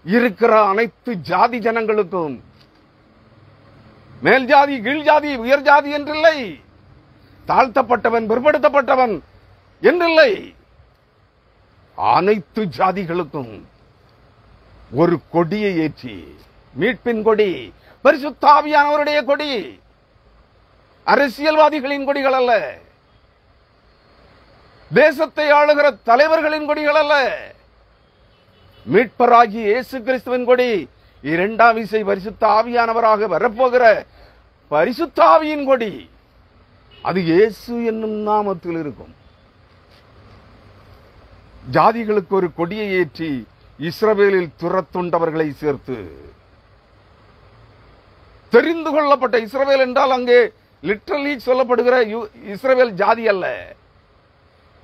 இருக்கிற அனைத்து ஜாதி ஜனங்களுக்கும், மேல் ஜாதி கீழ் ஜாதி உயர் ஜாதி என்றில்லை, தாழ்த்தப்பட்டவன் பிற்படுத்தப்பட்டவன் என்றில்லை, அனைத்து ஜாதிகளுக்கும் ஒரு கொடியை ஏற்றி, மீட்பின் கொடி, பரிசுத்த ஆவியானவருடைய கொடி, அரசியல்வாதிகளின் கொடிகள் அல்ல, தேசத்தை ஆளுகிற தலைவர்களின் கொடிகள் அல்ல, மீட்பராகி இயேசு கிறிஸ்துவின் கொடி, 2ஆம் விசை பரிசுத்த ஆவியானவராக வரப்போகிற பரிசுத்த ஆவியின் கொடி. அது இயேசு என்னும் நாமத்தில் இருக்கும். ஜாதிகளுக்கு ஒரு கொடியை ஏற்றி இஸ்ரவேலில் துரத்துண்டவர்களை சேர்த்து, தெரிந்து கொள்ளப்பட்ட இஸ்ரவேல் என்றால் அங்கே லிட்டரலி சொல்லப்படுகிற இஸ்ரவேல் ஜாதி அல்ல.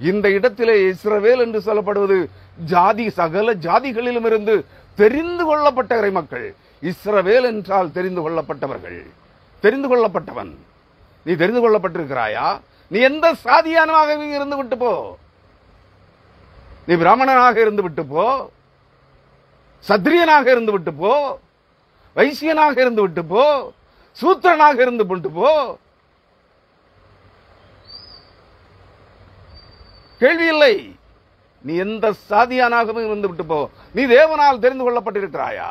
இந்த இடத்திலே இஸ்ரவேல் என்று சொல்லப்படுவது ஜாதி, சகல ஜாதிகளிலும் இருந்து தெரிந்து கொள்ளப்பட்ட இறை மக்கள். இஸ்ரவேல் என்றால் தெரிந்து கொள்ளப்பட்டவர்கள், தெரிந்து கொள்ளப்பட்டவன். நீ தெரிந்து கொள்ளப்பட்டிருக்கிறாயா? நீ எந்த சாதியானமாக இருந்து விட்டு போ, நீ பிராமணனாக இருந்து விட்டு போ, சத்திரியனாக இருந்து விட்டு போ, வைசியனாக இருந்து விட்டு போ, சூத்திரனாக இருந்து விட்டு போ, கேள்வி இல்லை. நீ எந்த சாதியானாகவும் இருந்து விட்டு போ, நீ தேவனால் தெரிந்து கொள்ளப்பட்டிருக்கிறாயா?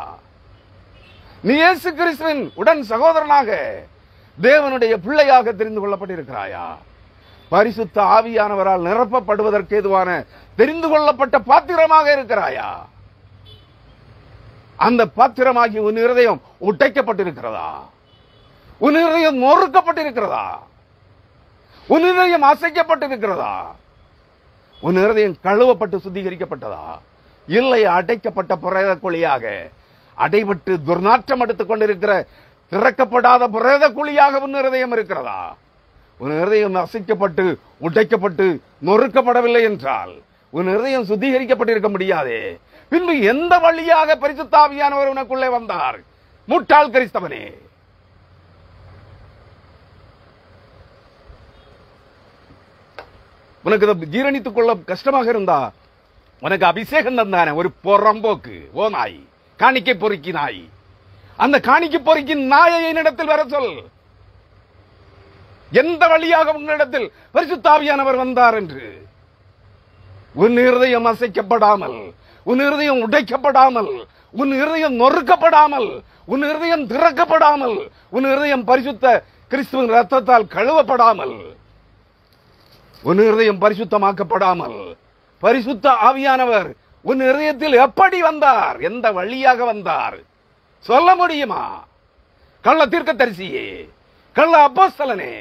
நீ இயேசு கிறிஸ்துவின் உடன் சகோதரனாக, தேவனுடைய பிள்ளையாக தெரிந்து கொள்ளப்பட்டிருக்கிறாயா? பரிசுத்த ஆவியானவரால் நிரப்பப்படுவதற்கு ஏதுவான தெரிந்து கொள்ளப்பட்ட பாத்திரமாக இருக்கிறாயா? அந்த பாத்திரமாகி உன் இருதயம் உடைக்கப்பட்டிருக்கிறதா? உன் இருதயம் நொறுக்கப்பட்டிருக்கிறதா? உன் இருதயம் அசைக்கப்பட்டிருக்கிறதா? உன் இருதயம் கழுவப்பட்டு சுத்திகரிக்கப்பட்டதா? இல்லை, அடைக்கப்பட்ட பிரேத குழியாக, அடைபட்டு துர்நாற்றம் எடுத்துக் கொண்டிருக்கிற திறக்கப்படாத பிரேத குழியாக உன் இருதயம் இருக்கிறதா? உன் இருதயம் அசைக்கப்பட்டு உடைக்கப்பட்டு நொறுக்கப்படவில்லை என்றால் உன் இருதயம் சுத்திகரிக்கப்பட்டிருக்க முடியாதே. பின்பு எந்த வழியாக பரிசுத்த ஆவியானவர் உனக்குள்ளே வந்தார்? முட்டாள் கிறிஸ்தவனே, உனக்கு இதை ஜீரணித்துக் கொள்ள கஷ்டமாக இருந்தா உனக்கு அபிஷேகம் தந்தானே ஒரு புறம்போக்கு ஓ நாய், காணிக்கை பொறுக்கி நாய், அந்த காணிக்கை பொறுக்கி நாயை என்னிடத்தில் வர சொல். எந்த வழியாக உன்னிடத்தில் பரிசுத்த ஆவியானவர் வந்தார் என்று. உன் இருதயம் அசைக்கப்படாமல், உன் இருதயம் உடைக்கப்படாமல், உன் இருதயம் நொறுக்கப்படாமல், உன் இருதயம் திறக்கப்படாமல், உன் இருதயம் பரிசுத்த கிறிஸ்துவின் ரத்தத்தால் கழுவப்படாமல், உன் இருதயம் பரிசுத்தமாக்கப்படாமல், பரிசுத்த ஆவியானவர் உன் இருதயத்தில் எப்படி வந்தார்? எந்த வழியாக வந்தார்? சொல்ல முடியுமா? கள்ள தீர்க்கதரிசியே, கள்ள அப்போஸ்தலனே,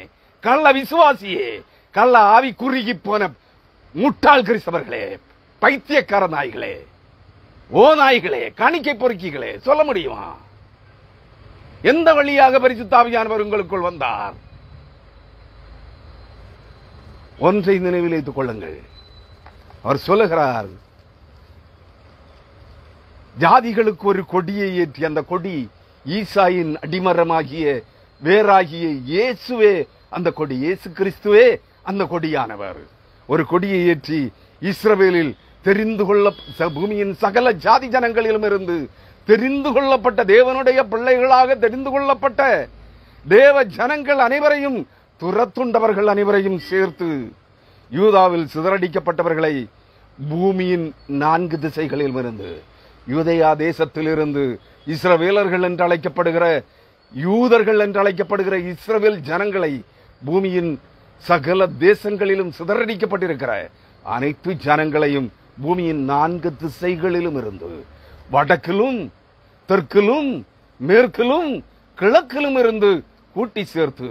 கள்ள விசுவாசியே, கள்ள ஆவி குறுகி போன முட்டாள் கிறிஸ்தவர்களே, பைத்தியக்கார நாய்களே, ஓ நாய்களே, காணிக்கை பொறுக்கிகளே, சொல்ல முடியுமா எந்த வழியாக பரிசுத்த ஆவியானவர் உங்களுக்குள் வந்தார்? ஒன்றை நினைவில் வைத்துக் கொள்ளுங்கள். அவர் சொல்லுகிறார், ஜாதிகளுக்கு ஒரு கொடியை ஏற்றி, அந்த கொடி ஈசாயின் அடிமரமாகிய வேறாகிய இயேசுவே அந்த கொடி, இயேசு கிறிஸ்துவே அந்த கொடியானவர். ஒரு கொடியை ஏற்றி இஸ்ரவேலில் தெரிந்து கொள்ள, பூமியின் சகல ஜாதி ஜனங்களிலும் இருந்து தெரிந்து கொள்ளப்பட்ட தேவனுடைய பிள்ளைகளாக தெரிந்து கொள்ளப்பட்ட தேவ ஜனங்கள் அனைவரையும், துரத்துண்டவர்கள் அனைவரையும் சேர்த்து, யூதாவில் சிதறடிக்கப்பட்டவர்களை பூமியின் 4 திசைகளில் இருந்து, யூதேயா தேசத்திலிருந்து இஸ்ரவேலர்கள் என்று அழைக்கப்படுகிற, யூதர்கள் என்று அழைக்கப்படுகிற இஸ்ரவேல் ஜனங்களை பூமியின் சகல தேசங்களிலும் சிதறடிக்கப்பட்டிருக்கிற அனைத்து ஜனங்களையும் பூமியின் 4 திசைகளிலும் இருந்து, வடக்கிலும் தெற்கிலும் மேற்கிலும் கிழக்கிலும் இருந்து கூட்டி சேர்த்து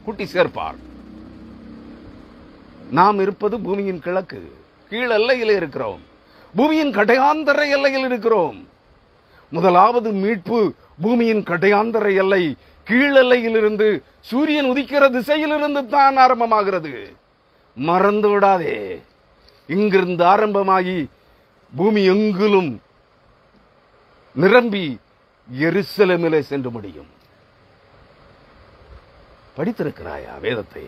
கூட்டி சேர்ப்பார். நாம் இருப்பது பூமியின் கிழக்கு கீழ் எல்லையில் இருக்கிறோம், பூமியின் கடையாந்தர எல்லையில் இருக்கிறோம். முதலாவது மீட்பு பூமியின் கடையாந்தர எல்லை கீழ் எல்லையில் இருந்து, சூரியன் உதிக்கிற திசையிலிருந்து தான் ஆரம்பமாகிறது. மறந்து விடாதே, இங்கிருந்து ஆரம்பமாகி பூமி எங்கிலும் நிரம்பி எருசலேமிலே சென்று முடியும். படித்திருக்கிறாயா வேதத்தை?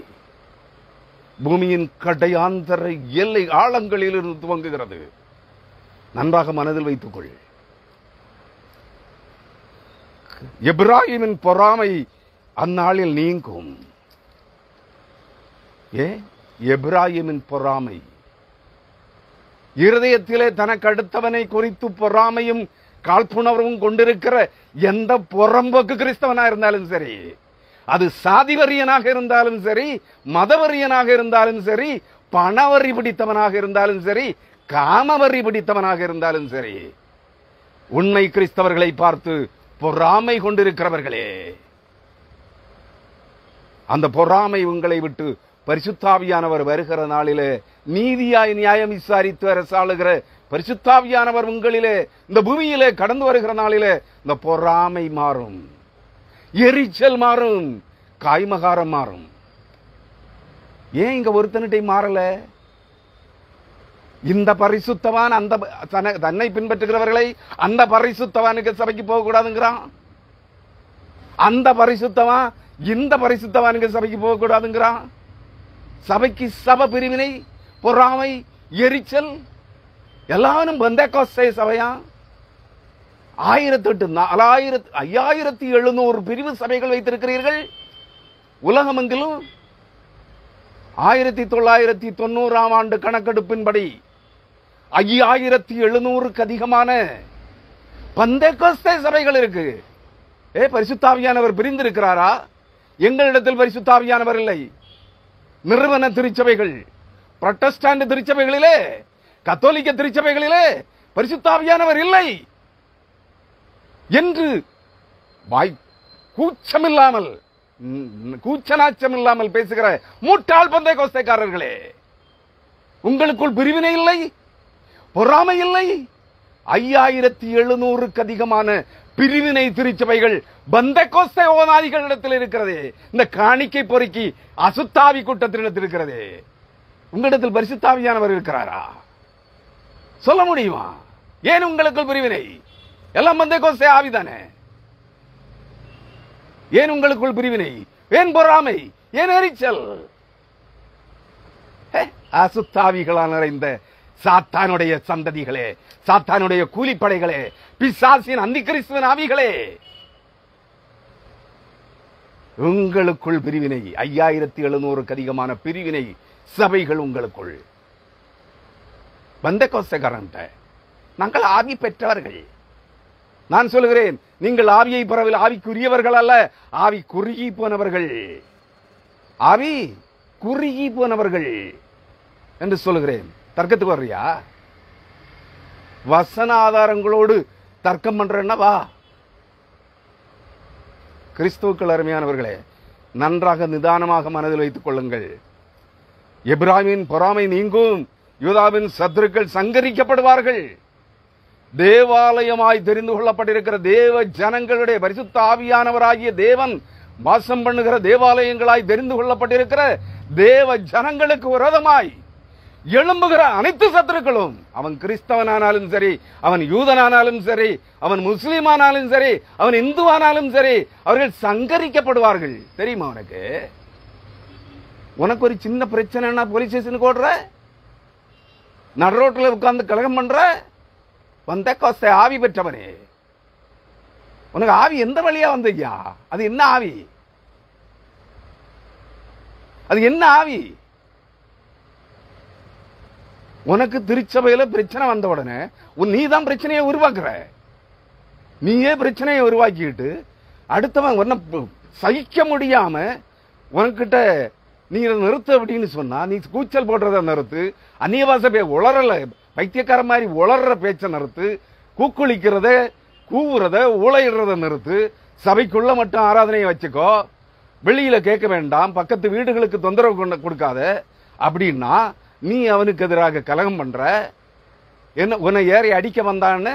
பூமியின் கடையாந்தர எல்லை ஆழங்களில் இருந்து துவங்குகிறது. நன்றாக மனதில் வைத்துக்கொள். எப்ராஹிமின் பொறாமை அந்நாளில் நீங்கும். எப்ராஹிமின் பொறாமை, இருதயத்திலே தனக்கு அடுத்தவனை குறித்து பொறாமையும் காழ்ப்புணர்வும் கொண்டிருக்கிற எந்த புறம்போக்கு கிறிஸ்தவனா இருந்தாலும் சரி, அது சாதிவரியனாக இருந்தாலும் சரி, மதவரியனாக இருந்தாலும் சரி, பணவரி பிடித்தவனாக இருந்தாலும் சரி, காமவரி பிடித்தவனாக இருந்தாலும் சரி, உண்மை கிறிஸ்தவர்களை பார்த்து பொறாமை கொண்டிருக்கிறவர்களே, அந்த பொறாமை உங்களை விட்டு பரிசுத்தாவியானவர் வருகிற நாளிலே நீதியாய் நியாயம் விசாரித்து அரசாளுகிற பரிசுத்தாவியானவர் உங்களிலே இந்த பூமியிலே கடந்து வருகிற நாளிலே இந்த பொறாமை மாறும், எரிச்சல் மாறும், காய்மகாரம் மாறும். ஏன் இங்க ஒருத்தனிட்டை மாறல? இந்த பரிசுத்தவான் அந்த தன்னை பின்பற்றுகிறவர்களை அந்த பரிசுத்தவானுக்கு சபைக்கு போக கூடாதுங்கிறான், அந்த பரிசுத்தவான் இந்த பரிசுத்தவானுக்கு சபைக்கு போக கூடாதுங்கிறான். சபைக்கு சபை பிரிவினை, பொறாமை, எரிச்சல், எல்லாரும் பெந்தேகோஸ்தே சபையா? 5700 பிரிவு சபைகள் வைத்திருக்கிறீர்கள் உலகமெங்கிலும். 1990ஆம் ஆண்டு கணக்கெடுப்பின்படி 5700க்கு அதிகமான பெந்தேகோஸ்தே சபைகள் இருக்கு. பரிசுத்தாவியானவர் பிரிந்திருக்கிறாரா? எங்களிடத்தில் பரிசுத்தாவியானவர் இல்லை. நிறுவன திருச்சபைகள், புரட்டஸ்டாண்ட் திருச்சபைகளிலே, கத்தோலிக்க திருச்சபைகளிலே பரிசுத்தாவியானவர் இல்லை என்று கூச்சமில்லாமல், கூச்சநாச்சம் இல்லாமல் பேசுகிற முட்டாள் பெந்தேகோஸ்தேக்காரர்களே, உங்களுக்குள் பிரிவினை இல்லை, பொறாமை இல்லை. 5700க்கு அதிகமான பிரிவினை திருச்சபைகள் பெந்தேகோஸ்தே ஓநாதிகளிடத்தில் இருக்கிறது. இந்த காணிக்கை பொறுக்கி அசுத்தாவி கூட்டத்தினிடத்தில் இருக்கிறது. உங்களிடத்தில் பரிசுத்தாவியானவர் இருக்கிறாரா? சொல்ல முடியுமா? ஏன் உங்களுக்குள் பிரிவினை? எல்லாம் பெந்தேகோஸ்தே ஆவிதானே. ஏன் உங்களுக்குள் பிரிவினை? ஏன் பொறாமை? ஏன் எரிச்சல்? அசுத்தாவிகளால் நிறைந்த சாத்தானுடைய சந்ததிகளே, சாத்தானுடைய கூலிப்படைகளே, பிசாசின் அந்தி கிறிஸ்துவின் ஆவிகளே, உங்களுக்குள் பிரிவினை. 5700க்கு அதிகமான பிரிவினை சபைகள் உங்களுக்குள். பெந்தேகோஸ்தேக்காரன்ட்ட நாங்கள் ஆவி பெற்றவர்கள். நான் சொல்லுகிறேன், நீங்கள் ஆவியை பெறவில்லை, ஆவிக்குரியவர்கள் அல்ல, ஆவி குறுகி போனவர்கள், ஆவி குறுகி போனவர்கள் என்று சொல்லுகிறேன். தர்க்கத்துக்கு வர்றியா? வசன ஆதாரங்களோடு தர்க்கம் பண்றேன்னா வா. கிறிஸ்துவுக்கள் அருமையானவர்களே, நன்றாக நிதானமாக மனதில் வைத்துக் கொள்ளுங்கள். எபிராமின் பொறாமை நீங்கும், யூதாவின் சத்துருக்கள் சங்கரிக்கப்படுவார்கள். தேவாலயமாய் தெரிந்து கொள்ளப்பட்டிருக்கிற தேவ ஜனங்களுடைய பரிசுத்த ஆவியானவராகிய தேவன் வாசம் பண்ணுகிற தேவாலயங்களாய் தெரிந்து கொள்ளப்பட்டிருக்கிற தேவ ஜனங்களுக்கு விரோதமாய் எழும்புகிற அனைத்து சத்துருக்களும், அவன் கிறிஸ்தவனானாலும் சரி, அவன் யூதனானாலும் சரி, அவன் முஸ்லீமானாலும் சரி, அவன் இந்துவானாலும் சரி, அவர்கள் சங்கரிக்கப்படுவார்கள். தெரியுமா உனக்கு? உனக்கு ஒரு சின்ன பிரச்சனைனா போலீஸ் ஸ்டேஷனுக்கு ஓடுற, நடு ரோட்டில் உட்கார்ந்து கலகம் பண்ற, வந்த கோஸ்தை ஆவி பெற்றவனே, உனக்கு ஆவி எந்த வழியா வந்தீங்க? அது என்ன ஆவி? அது என்ன ஆவி? உனக்கு திருச்சபையில பிரச்சனை வந்த உடனே நீ தான் பிரச்சனையை உருவாக்குற. நீயே பிரச்சனையை உருவாக்கிட்டு அடுத்தவன் உன்னை சகிக்க முடியாம உனக்கிட்ட நீ நிறுத்து அப்படின்னு சொன்னா, நீ கூச்சல் போடுறத நிறுத்து, அந்நியவாச உளறல, பைத்தியக்கார மாதிரி உளர்ற பேச்ச நிறுத்து, கூக்குளிக்கிறத, கூவுறத, ஊழையிடுறத நிறுத்து, சபைக்குள்ள மட்டும் ஆராதனையை வச்சுக்கோ, வெளியில கேட்க வேண்டாம், பக்கத்து வீடுகளுக்கு தொந்தரவு கொடுக்காத அப்படின்னா நீ அவனுக்கு எதிராக கலகம் பண்ற. என்ன உன்னை ஏறி அடிக்க வந்தான்னு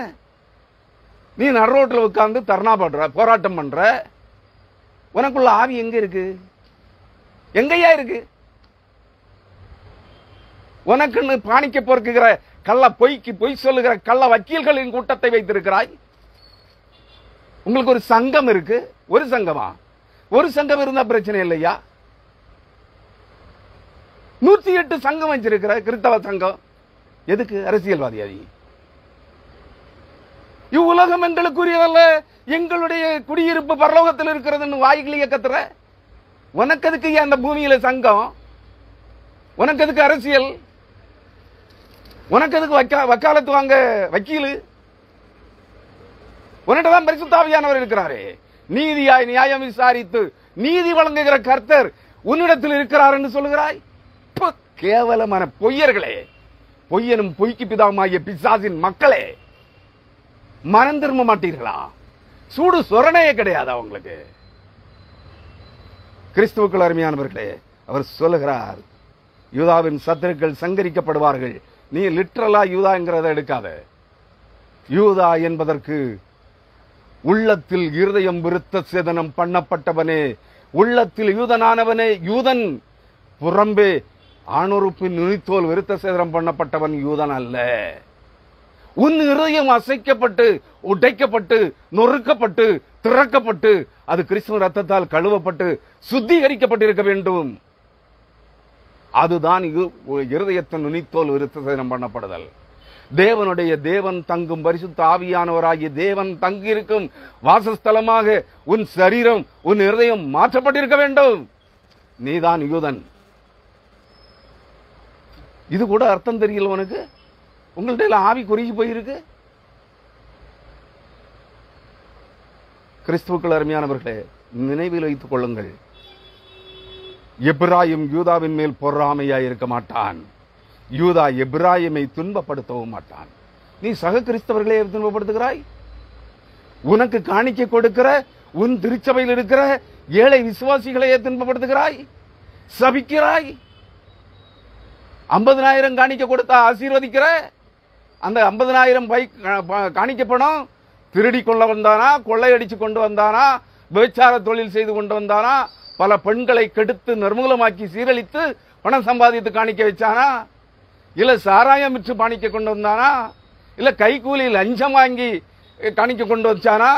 நீ நடு ரோட்டில் உட்கார்ந்து தர்ணா பண்ற, போராட்டம் பண்ற. உனக்குள்ள ஆவி எங்க இருக்கு? எங்கயா இருக்கு? உனக்குன்னு பாணிக்க பொறுக்குகிற கள்ள பொய் சொல்லுகிற கள்ள வக்கீல்களின் கூட்டத்தை வைத்திருக்கிறாய். உங்களுக்கு ஒரு சங்கம் இருக்கு. ஒரு சங்கமா? ஒரு சங்கம் இருந்தா பிரச்சனை இல்லையா? 108 சங்கம் வச்சிருக்கிற கிறிஸ்தவ சங்கம் எதுக்கு? அரசியல்வாதியாதி. இவ்வுலகம் எங்களுக்குரியதல்ல, எங்களுடைய குடியிருப்பு பரலோகத்தில் இருக்கிறதுன்னு வாய்களிய கத்துற. உனக்கு எதுக்கு அந்த பூமியில சங்கம்? உனக்கு எதுக்கு அரசியல்? உனக்கு எதுக்கு வக்காலத்து வாங்க வக்கீல்? உன்னிட்டதான் பரிசுத்த ஆவியானவர் இருக்கிறாரே. நீதியாய் நியாயம் விசாரித்து நீதி வழங்குகிற கர்த்தர் உன்னிடத்தில் இருக்கிறார் என்று சொல்லுகிறாய். கேவலமான பொய்யர்களே, பொய்யனும் பொய்க்கு பிதாவுமாகிய பிசாசின் மக்களே, மனம் திரும்ப மாட்டீர்களா? சூடு சொரணையே கிடையாது அவங்களுக்கு. கிறிஸ்துவுக்குள் அருமையானவர்களே, அவர் சொல்லுகிறார், யூதாவின் சத்துருக்கள் சங்கரிக்கப்படுவார்கள். நீ லிட்டரலா யூதாங்கிறத எடுக்காத. யூதா என்பதற்கு உள்ளத்தில் இருதயம் விருத்த சேதனம் பண்ணப்பட்டவனே, உள்ளத்தில் யூதனானவனே யூதன், புறம்பே ஆணுறுப்பின் நுனித்தோல் விருத்த சேதனம் பண்ணப்பட்டவன் யூதன் அல்ல. உன் இருதயம் அசைக்கப்பட்டு உடைக்கப்பட்டு நொறுக்கப்பட்டு திறக்கப்பட்டு அது கிறிஸ்துவ ரத்தத்தால் கழுவப்பட்டு சுத்திகரிக்கப்பட்டிருக்க வேண்டும். அதுதான் இருதயத்தின் நுனித்தோல் விருத்த சேதனம் பண்ணப்படுதல். தேவனுடைய தேவன் தங்கும் பரிசுத்த ஆவியானவராகிய தேவன் தங்கியிருக்கும் வாசஸ்தலமாக உன் சரீரம் உன் இருதயம் மாற்றப்பட்டிருக்க வேண்டும். நீதான் யூதன். இது கூட அர்த்தம் தெரியல உனக்கு? உங்கள்ட்ட ஆவி குறுகி போயிருக்கு. கிறிஸ்துவுக்குள் அருமையானவர்களே, நினைவில் வைத்துக் கொள்ளுங்கள், எபிராயிம் யூதாவின் மேல் பொறாமையாய் இருக்க மாட்டான். யூதா எபிராயிமை துன்பப்படுத்தவும் மாட்டான். நீ சக கிறிஸ்தவர்களே துன்பப்படுத்துகிறாய். உனக்கு காணிக்க கொடுக்கிற உன் திருச்சபையில் இருக்கிற ஏழை விசுவாசிகளையே துன்பப்படுத்துகிறாய், சபிக்கிறாய். 50,000 காணிக்க கொடுத்தா ஆசீர்வதிக்கிற. அந்த 50,000 காணிக்க பணம் திருடி கொள்ள வந்தானா, கொள்ளையடிச்சு கொண்டு வந்தானா, விபச்சார தொழில் செய்து கொண்டு வந்தானா, பல பெண்களை கெடுத்து நிர்மூலமாக்கி சீரழித்து பணம் சம்பாதித்து காணிக்க வச்சானா, இல்ல சாராயம் விற்று காணிக்க கொண்டு வந்தானா, இல்ல கைகூலி லஞ்சம் வாங்கி காணிக்க கொண்டு வச்சானா,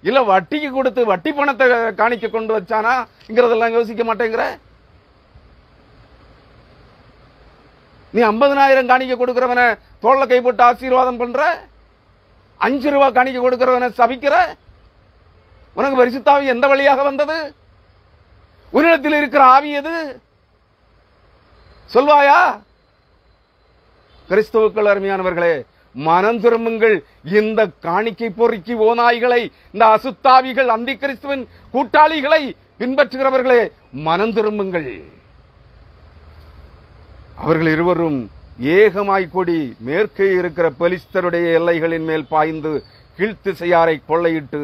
இல்ல வட்டிக்கு கொடுத்து வட்டி பணத்தை காணிக்க கொண்டு வச்சானா, இங்கிறதெல்லாம் யோசிக்க மாட்டேங்கிற. நீ 50,000 காணிக்க கொடுக்கிறவன தோல்ல கை போட்டு ஆசீர்வாதம் பண்ற, 5 ரூபாய் காணிக்க கொடுக்கிறவன சபிக்கிற. உனக்கு பரிசுத்த ஆவி எந்த வழியாக வந்தது? உன்னிடத்தில் இருக்கிற ஆவி எது? சொல்வாயா? கிறிஸ்துவுக்குள் அருமையானவர்களே, மனம் திரும்புங்கள். இந்த காணிக்கை பொறுக்கி ஓநாய்களை, இந்த அசுத்தாவிகள், அந்தி கிறிஸ்துவின் கூட்டாளிகளை பின்பற்றுகிறவர்களே, மனம் திரும்புங்கள். அவர்கள் இருவரும் ஏகமாய் கூடி மேற்கே இருக்கிற பெலிஸ்தருடைய எல்லைகளின் மேல் பாய்ந்து கீழ்த்திசையாரை கொள்ளையிட்டு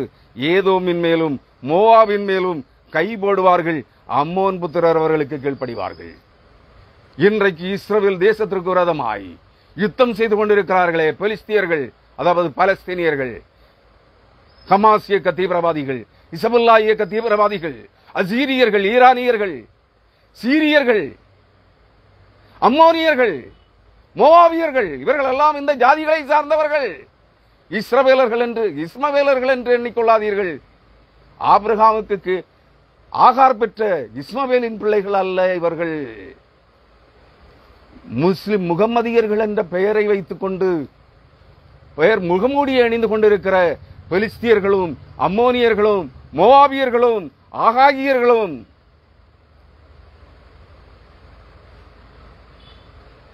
ஏதோமின் மேலும் மோவாபின் மேலும் கை போடுவார்கள். அம்மோன் புத்திரர் அவர்களுக்கு கீழ்ப்படிவார்கள். இன்றைக்கு இஸ்ரவேல் தேசத்திற்கு விரோதமாய் யுத்தம் செய்து கொண்டிருக்கிறார்களே பெலிஸ்தியர்கள், அதாவது பலஸ்தீனியர்கள், ஹமாஸ் இயக்க தீவிரவாதிகள், இசபுல்லா இயக்க தீவிரவாதிகள், அசீரியர்கள், ஈரானியர்கள், சீரியர்கள், அம்மோனியர்கள், மோவாவியர்கள், இவர்கள் எல்லாம் இந்த ஜாதிகளை சார்ந்தவர்கள். இஸ்மவேலர்கள் என்று எண்ணிக்கொள்ளாதீர்கள். ஆபிரகாமுக்கு ஆகார் பெற்ற இஸ்மவேலின் பிள்ளைகள் அல்ல இவர்கள். முஸ்லிம் முகம்மதியர்கள் என்ற பெயரை வைத்துக் கொண்டு பெயர் முகமூடியை அணிந்து கொண்டிருக்கிற பெலிஸ்தியர்களும் அம்மோனியர்களும் மோவாபியர்களும் ஆகாகியர்களும்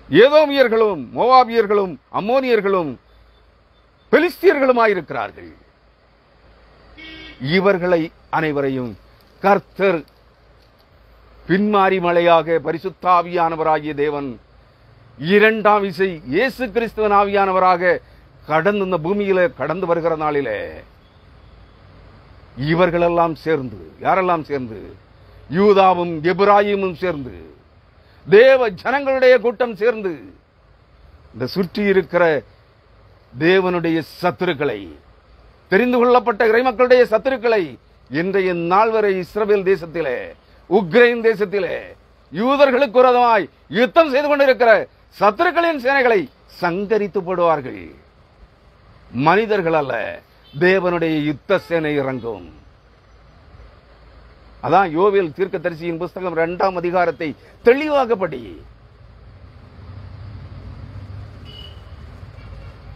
ஏதோமியர்களும் மோவாபியர்களும் அம்மோனியர்களும் பெலிஸ்தியர்களுமாயிருக்கிறார்கள். இவர்களை அனைவரையும் கர்த்தர் பின்மாறி மலையாக பரிசுத்த ஆவியானவராகிய தேவன் இரண்டாம் விசை இயேசு கிறிஸ்துவின் ஆவியானவராக கடந்து இந்த பூமியில கடந்து வருகிற நாளிலே இவர்களெல்லாம் சேர்ந்து, யாரெல்லாம் சேர்ந்து? யூதாவும் எபிராயிமும் சேர்ந்து, தேவ ஜனங்களுடைய கூட்டம் சேர்ந்து இந்த சுற்றி இருக்கிற தேவனுடைய சத்துருக்களை, தெரிந்து கொள்ளப்பட்ட இறைமக்களுடைய சத்துருக்களை இன்றைய நாள் வரை இஸ்ரவேல் தேசத்திலே, உக்ரைன் தேசத்திலே யூதர்களுக்கு விரோதமாய் யுத்தம் செய்து கொண்டிருக்கிற சத்துருக்களின் சேனைகளை சங்கரித்து போடுவார்கள். மனிதர்கள் அல்ல, தேவனுடைய யுத்த சேனை இறங்கும். அதான் யோவேல் தீர்க்கதரிசியின் புஸ்தகம் 2ஆம் அதிகாரத்தை தெளிவாக படி.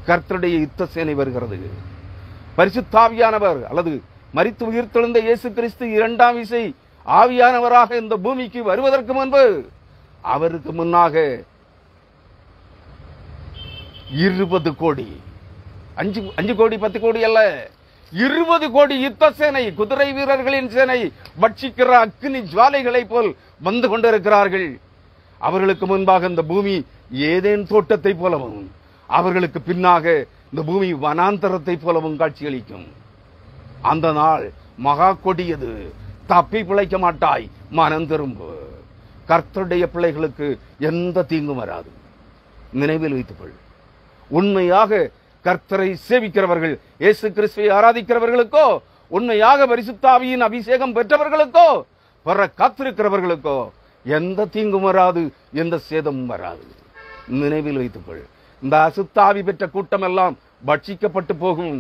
கர்த்தருடைய யுத்த சேனை வருகிறது. பரிசுத்த ஆவியானவர் அல்லது மரித்து உயிர்த்தெழுந்த இயேசு கிறிஸ்து இரண்டாம் விசை ஆவியானவராக இந்த பூமிக்கு வருவதற்கு முன்பு அவருக்கு முன்னாக 20 கோடி, 5 கோடி 10 கோடி அல்ல, 20 கோடி யுத்த சேனை, குதிரை வீரர்களின் சேனை பட்சிக்கிற அக்னி ஜுவாலைகளை போல் வந்து கொண்டிருக்கிறார்கள். அவர்களுக்கு முன்பாக இந்த பூமி ஏதேன் தோட்டத்தை போலவும், அவர்களுக்கு பின்னாக இந்த பூமி வனாந்தரத்தை போலவும் காட்சியளிக்கும். அந்த நாள் மகா கொடியது. தப்பி பிழைக்க மாட்டாய், மனம் திரும்பு. கர்த்தருடைய பிள்ளைகளுக்கு எந்த தீங்கும் வராது. நினைவில் வைத்துக்கொள். உண்மையாக கர்த்தரை சேவிக்கிறவர்கள், இயேசு கிறிஸ்துவை ஆராதிக்கிறவர்களுக்கோ, உண்மையாக பரிசுத்த ஆவியின் அபிஷேகம் பெற்றவர்களுக்கோ, வர காத்திருக்கிறவர்களுக்கோ எந்த தீங்கும் வராது, எந்த சேதமும் வராது. நினைவில் வைத்துக்கொள். இந்த அசுத்தாவி பெற்ற கூட்டம் எல்லாம் பட்சிக்கப்பட்டு போகும்,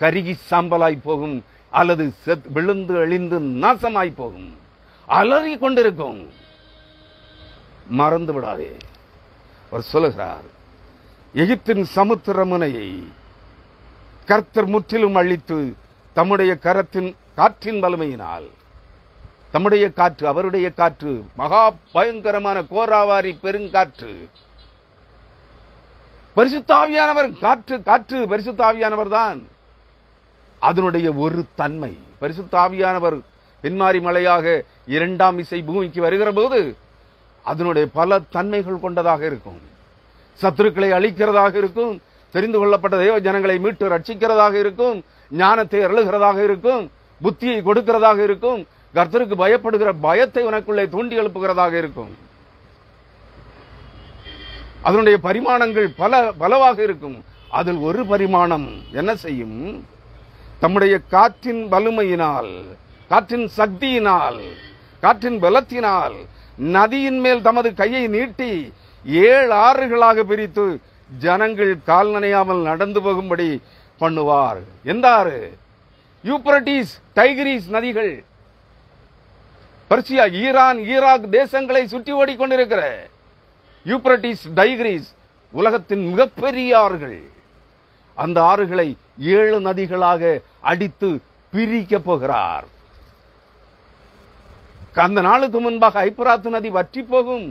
கருகி சாம்பலாய் போகும், அல்லது விழுந்து அழிந்து நாசமாய் போகும், அலறி கொண்டிருக்கும். மறந்து விடாதே. அவர் சொல்லுகிறார், எகிப்தின் சமுத்திர முனையை கர்த்தர் முற்றிலும் அழித்து தம்முடைய கரத்தின் காற்றின் வலிமையினால், தம்முடைய காற்று, அவருடைய காற்று, மகா பயங்கரமான கோராவாரி பெருங்காற்று, பரிசுத்த ஆவியானவர் காற்று, காற்று பரிசுத்த ஆவியானவர் தான். அதனுடைய ஒரு தன்மை, பரிசுத்த ஆவியானவர் பின்மாரி மலையாக இரண்டாம் விசை பூமிக்கு வருகிற போது அதனுடைய பல தன்மைகள் கொண்டதாக இருக்கும். சத்துருக்களை அழிக்கிறதாக இருக்கும், தெரிந்து கொள்ளப்பட்ட தேவ ஜனங்களை மீட்டு ரட்சிக்கிறதாக இருக்கும், ஞானத்தை அருளுகிறதாக இருக்கும், புத்தியை கொடுக்கிறதாக இருக்கும், கர்த்தருக்கு பயப்படுகிற பயத்தை உனக்குள்ளே தூண்டி எழுப்புகிறதாக இருக்கும். அதனுடைய பரிமாணங்கள் பலவாக இருக்கும். அதில் ஒரு பரிமாணம் என்ன செய்யும்? தம்முடைய காற்றின் வலிமையினால், காற்றின் சக்தியினால், காற்றின் பலத்தினால் நதியின் மேல் தமது கையை நீட்டி 7 ஆறுகளாக பிரித்து ஜனங்கள் கால் நனையாமல் நடந்து போகும்படி பண்ணுவார். எந்த ஆறு? யூப்ரட்டிஸ், டைகிரிஸ் நதிகள். பர்சியா, ஈரான், ஈராக் தேசங்களை சுற்றி ஓடிக்கொண்டிருக்கிற யூப்ரட்டிஸ், டைகிரிஸ் உலகத்தின் மிகப்பெரிய ஆறுகள். அந்த ஆறுகளை 7 நதிகளாக அடித்து பிரிக்க போகிறார். அந்த நாளுக்கு முன்பாக ஐப்ராத்து நதி வற்றி போகும்.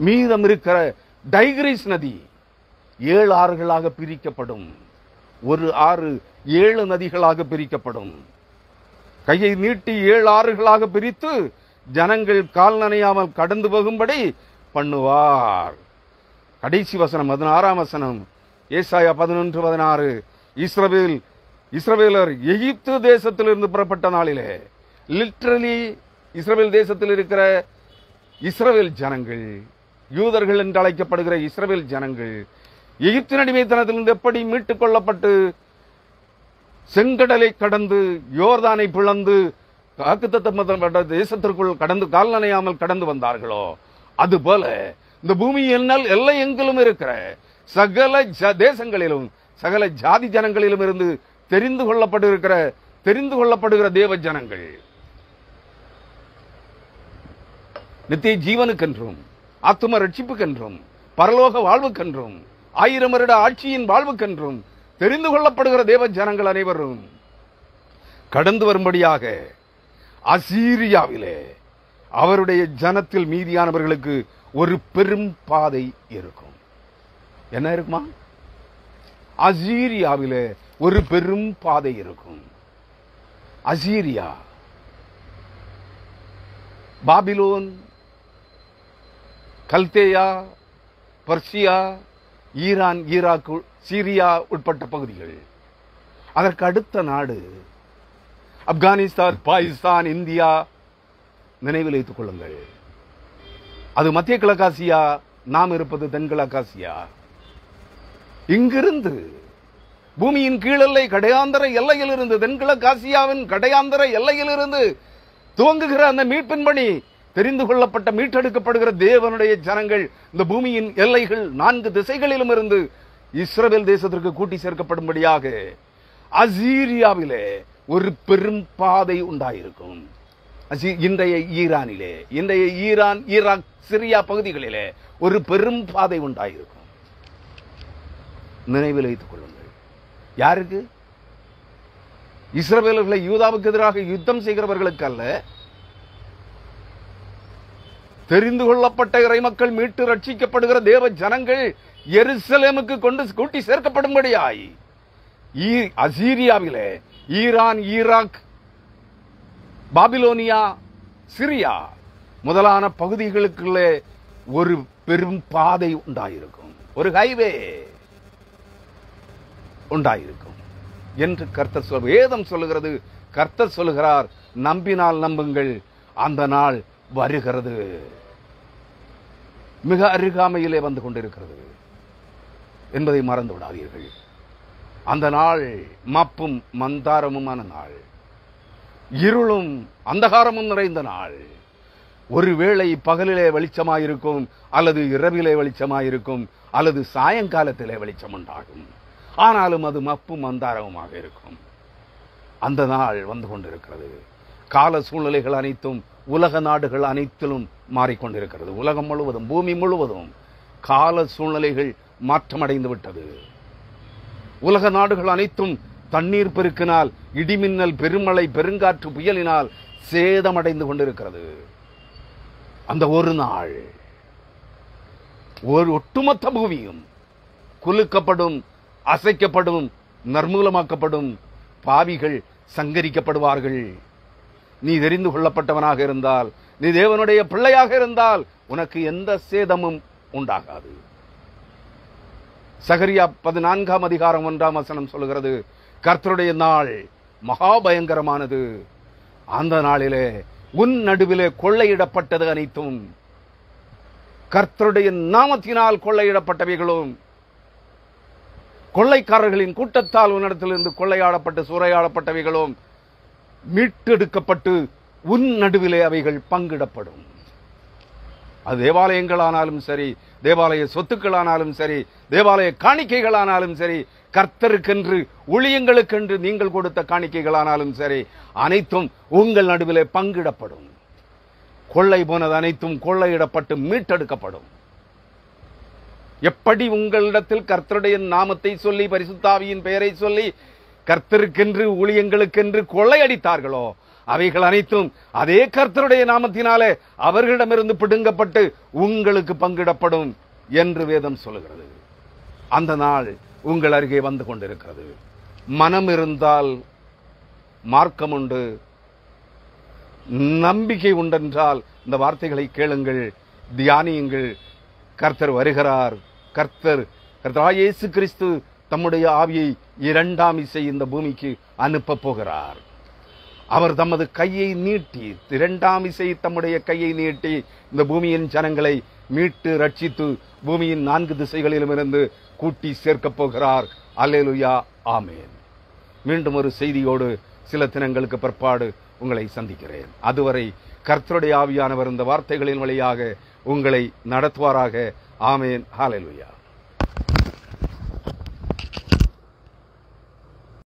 மீதம் இருக்கிற டைகிரிஸ் நதி 7 ஆறுகளாக பிரிக்கப்படும். ஒரு ஆறு 7 நதிகளாக பிரிக்கப்படும். கையை நீட்டி 7 ஆறுகளாக பிரித்து ஜனங்கள் கால் நனையாமல் கடந்து போகும்படி பண்ணுவார். கடைசி வசனம் 16ஆம் வசனம், ஏசாயா 11:16. இஸ்ரவேலர் எகிப்து தேசத்திலிருந்து புறப்பட்ட நாளிலே, லிட்டரலி இஸ்ரவேல் தேசத்தில் இருக்கிற இஸ்ரவேல் ஜனங்கள், யூதர்கள் என்று அழைக்கப்படுகிற இஸ்ரவேல் ஜனங்கள் எகிப்தின் அடிமைத்தனத்திலிருந்து எப்படி மீட்டுக் கொள்ளப்பட்டு செங்கடலை கடந்து யோர்தானை பிளந்து வாக்குத்தத்தப்பட்ட தேசத்திற்குள் கடந்து கால் நனையாமல் கடந்து வந்தார்களோ, அதுபோல இந்த பூமி என்னால் எல்லை எங்கிலும் இருக்கிற சகல தேசங்களிலும் சகல ஜாதி ஜனங்களிலும் இருந்து தெரிந்து கொள்ளப்படுகிற தேவ ஜனங்கள் நித்திய ஜீவனுக்கென்றும் ஆத்தும ரட்சிப்புக்கென்றும் பரலோக வாழ்வுக்கென்றும் 1000 வருட ஆட்சியின் வாழ்வுக்கென்றும் தெரிந்து கொள்ளப்படுகிற தேவ ஜனங்கள் அனைவரும் கடந்து வரும்படியாக அசீரியாவிலே அவருடைய ஜனத்தில் மீதியானவர்களுக்கு ஒரு பெரும் பாதை இருக்கும். என்ன இருக்குமா? அசீரியாவிலே ஒரு பெரும் பாதை இருக்கும். Assyria, Babylon, Chaldea, Persia, Iran, Iraq, Syria உட்பட்ட பகுதிகள். அதற்கு அடுத்த நாடு ஆப்கானிஸ்தான், பாகிஸ்தான், இந்தியா. நினைவில் வைத்துக் கொள்ளுங்கள், அது மத்திய கிழக்காசியா, நாம் இருப்பது தென்கிழக்காசியா. இங்கிருந்து பூமியின் கீழெல்லை கடையாந்தர எல்லையிலிருந்து, தென்கிழக்காசியாவின் கடையாந்தர எல்லையிலிருந்து துவங்குகிற அந்த மீட்பின் பணி, தெரிந்து கொள்ளப்பட்ட மீட்டெடுக்கப்படுகிற தேவனுடைய ஜனங்கள் இந்த பூமியின் எல்லைகள் 4 திசைகளிலும் இருந்து இஸ்ரவேல் தேசத்திற்கு கூட்டி சேர்க்கப்படும்படியாக அசீரியாவிலே ஒரு பெரும் பாதை உண்டாயிருக்கும். இன்றைய ஈரானிலே, இன்றைய ஈரான், ஈராக், சிரியா பகுதிகளிலே ஒரு பெரும் பாதை உண்டாயிருக்கும். நினைவில் வைத்துக் கொள்ளுங்கள். யாருக்கு? இஸ்ரவேலர்களை யூதாவுக்கு எதிராக யுத்தம் செய்கிறவர்களுக்கு அல்ல, தெரிந்து கொள்ளப்பட்ட இறைமக்கள் மீட்டு ரட்சிக்கப்படுகிற தேவ ஜனங்கள் எருசலேமுக்கு கொண்டு கூட்டி சேர்க்கப்படும்படியாய் அசீரியாவிலே ஈரான், ஈராக், பாபிலோனியா, சிரியா முதலான பகுதிகளுக்குள்ளே ஒரு பெரும் பாதை உண்டாயிருக்கும், ஒரு ஹைவே உண்டாயிருக்கும் என்று கர்த்தர் வேதம் சொல்லுகிறது. கர்த்தர் சொல்லுகிறார், நம்பினால் நம்புங்கள், அந்த நாள் வருகிறது, மிக அருகாமையிலே வந்து கொண்டிருக்கிறது என்பதை மறந்து விடாதீர்கள். அந்த நாள் மப்பும் மந்தாரமுமான நாள், இருளும் அந்தகாரமும் நிறைந்த நாள். ஒருவேளை பகலிலே வெளிச்சமாயிருக்கும், அல்லது இரவிலே வெளிச்சமாயிருக்கும், அல்லது சாயங்காலத்திலே வெளிச்சம் உண்டாகும். ஆனாலும் அது மப்பும் மந்தாரமுமாக இருக்கும். அந்த நாள் வந்து கொண்டிருக்கிறது. கால சூழ்நிலைகள் அனைத்தும் உலக நாடுகள் அனைத்திலும் மாறிக்கொண்டிருக்கிறது. உலகம் முழுவதும், பூமி முழுவதும் கால சூழ்நிலைகள் மாற்றமடைந்து விட்டது. உலக நாடுகள் அனைத்தும் தண்ணீர் பெருக்கினால், இடிமின்னல், பெருமழை, பெருங்காற்று, புயலினால் சேதமடைந்து கொண்டிருக்கிறது. அந்த ஒரு நாள் ஒரு ஒட்டுமொத்த பூமியும் குலுக்கப்படும், அசைக்கப்படும், நர்மூலமாக்கப்படும், பாவிகள் சங்கரிக்கப்படுவார்கள். நீ தெரிந்து கொள்ளப்பட்டவனாக இருந்தால், நீ தேவனுடைய பிள்ளையாக இருந்தால் உனக்கு எந்த சேதமும் உண்டாகாது. சகரியா 14ஆம் அதிகாரம் 1ஆம் வசனம் சொல்லுகிறது, கர்த்தருடைய நாள் மகா பயங்கரமானது. அந்த நாளிலே உன் நடுவிலே கொள்ளையிடப்பட்டது அனைத்தும், கர்த்தருடைய நாமத்தினால் கொள்ளையிடப்பட்டவைகளும், கொள்ளைக்காரர்களின் கூட்டத்தால் உன்னிடத்திலிருந்து கொள்ளையாடப்பட்டு சூறையாடப்பட்டவைகளும் மீட்டெடுக்கப்பட்டு உன் நடுவிலே அவைகள் பங்கிடப்படும். அது தேவாலயங்களானாலும் சரி, தேவாலய சொத்துக்களானாலும் சரி, தேவாலய காணிக்கைகளானாலும் சரி, கர்த்தருக்கென்று ஊழியங்களுக்கென்று நீங்கள் கொடுத்த காணிக்கைகளானாலும் சரி, அனைத்தும் உங்கள் நடுவிலே பங்கிடப்படும். கொள்ளை போனது அனைத்தும் கொள்ளையிடப்பட்டு மீட்டெடுக்கப்படும். எப்படி உங்களிடத்தில் கர்த்தருடைய நாமத்தை சொல்லி, பரிசுத்த ஆவியின் பெயரை சொல்லி, கர்த்தருக்கென்று ஊழியங்களுக்கென்று கொள்ளையடித்தார்களோ, அவைகள் அனைத்தும் அதே கர்த்தருடைய நாமத்தினாலே அவர்களிடமிருந்து பிடுங்கப்பட்டு உங்களுக்கு பங்கிடப்படும் என்று வேதம் சொல்லுகிறது. அந்த நாள் உங்கள் அருகே வந்து கொண்டிருக்கிறது. மனம் இருந்தால் மார்க்கம் உண்டு, நம்பிக்கை உண்டென்றால் இந்த வார்த்தைகளை கேளுங்கள், தியானியுங்கள். கர்த்தர் வருகிறார். கர்த்தர் இயேசு கிறிஸ்து தம்முடைய ஆவியை இரண்டாம் இசை இந்த பூமிக்கு அனுப்ப போகிறார். அவர் தமது கையை நீட்டி, இரண்டாம் இசை தம்முடைய கையை நீட்டி இந்த பூமியின் ஜனங்களை மீட்டு ரட்சித்து பூமியின் 4 திசைகளிலும் இருந்து கூட்டி சேர்க்கப் போகிறார். அல்லேலூயா, ஆமேன். மீண்டும் ஒரு செய்தியோடு சில தினங்களுக்கு பிற்பாடு உங்களை சந்திக்கிறேன். அதுவரை கர்த்தருடைய ஆவியானவர் இந்த வார்த்தைகளின் வழியாக உங்களை நடத்துவாராக. ஆமேன். ஹல்லேலூயா.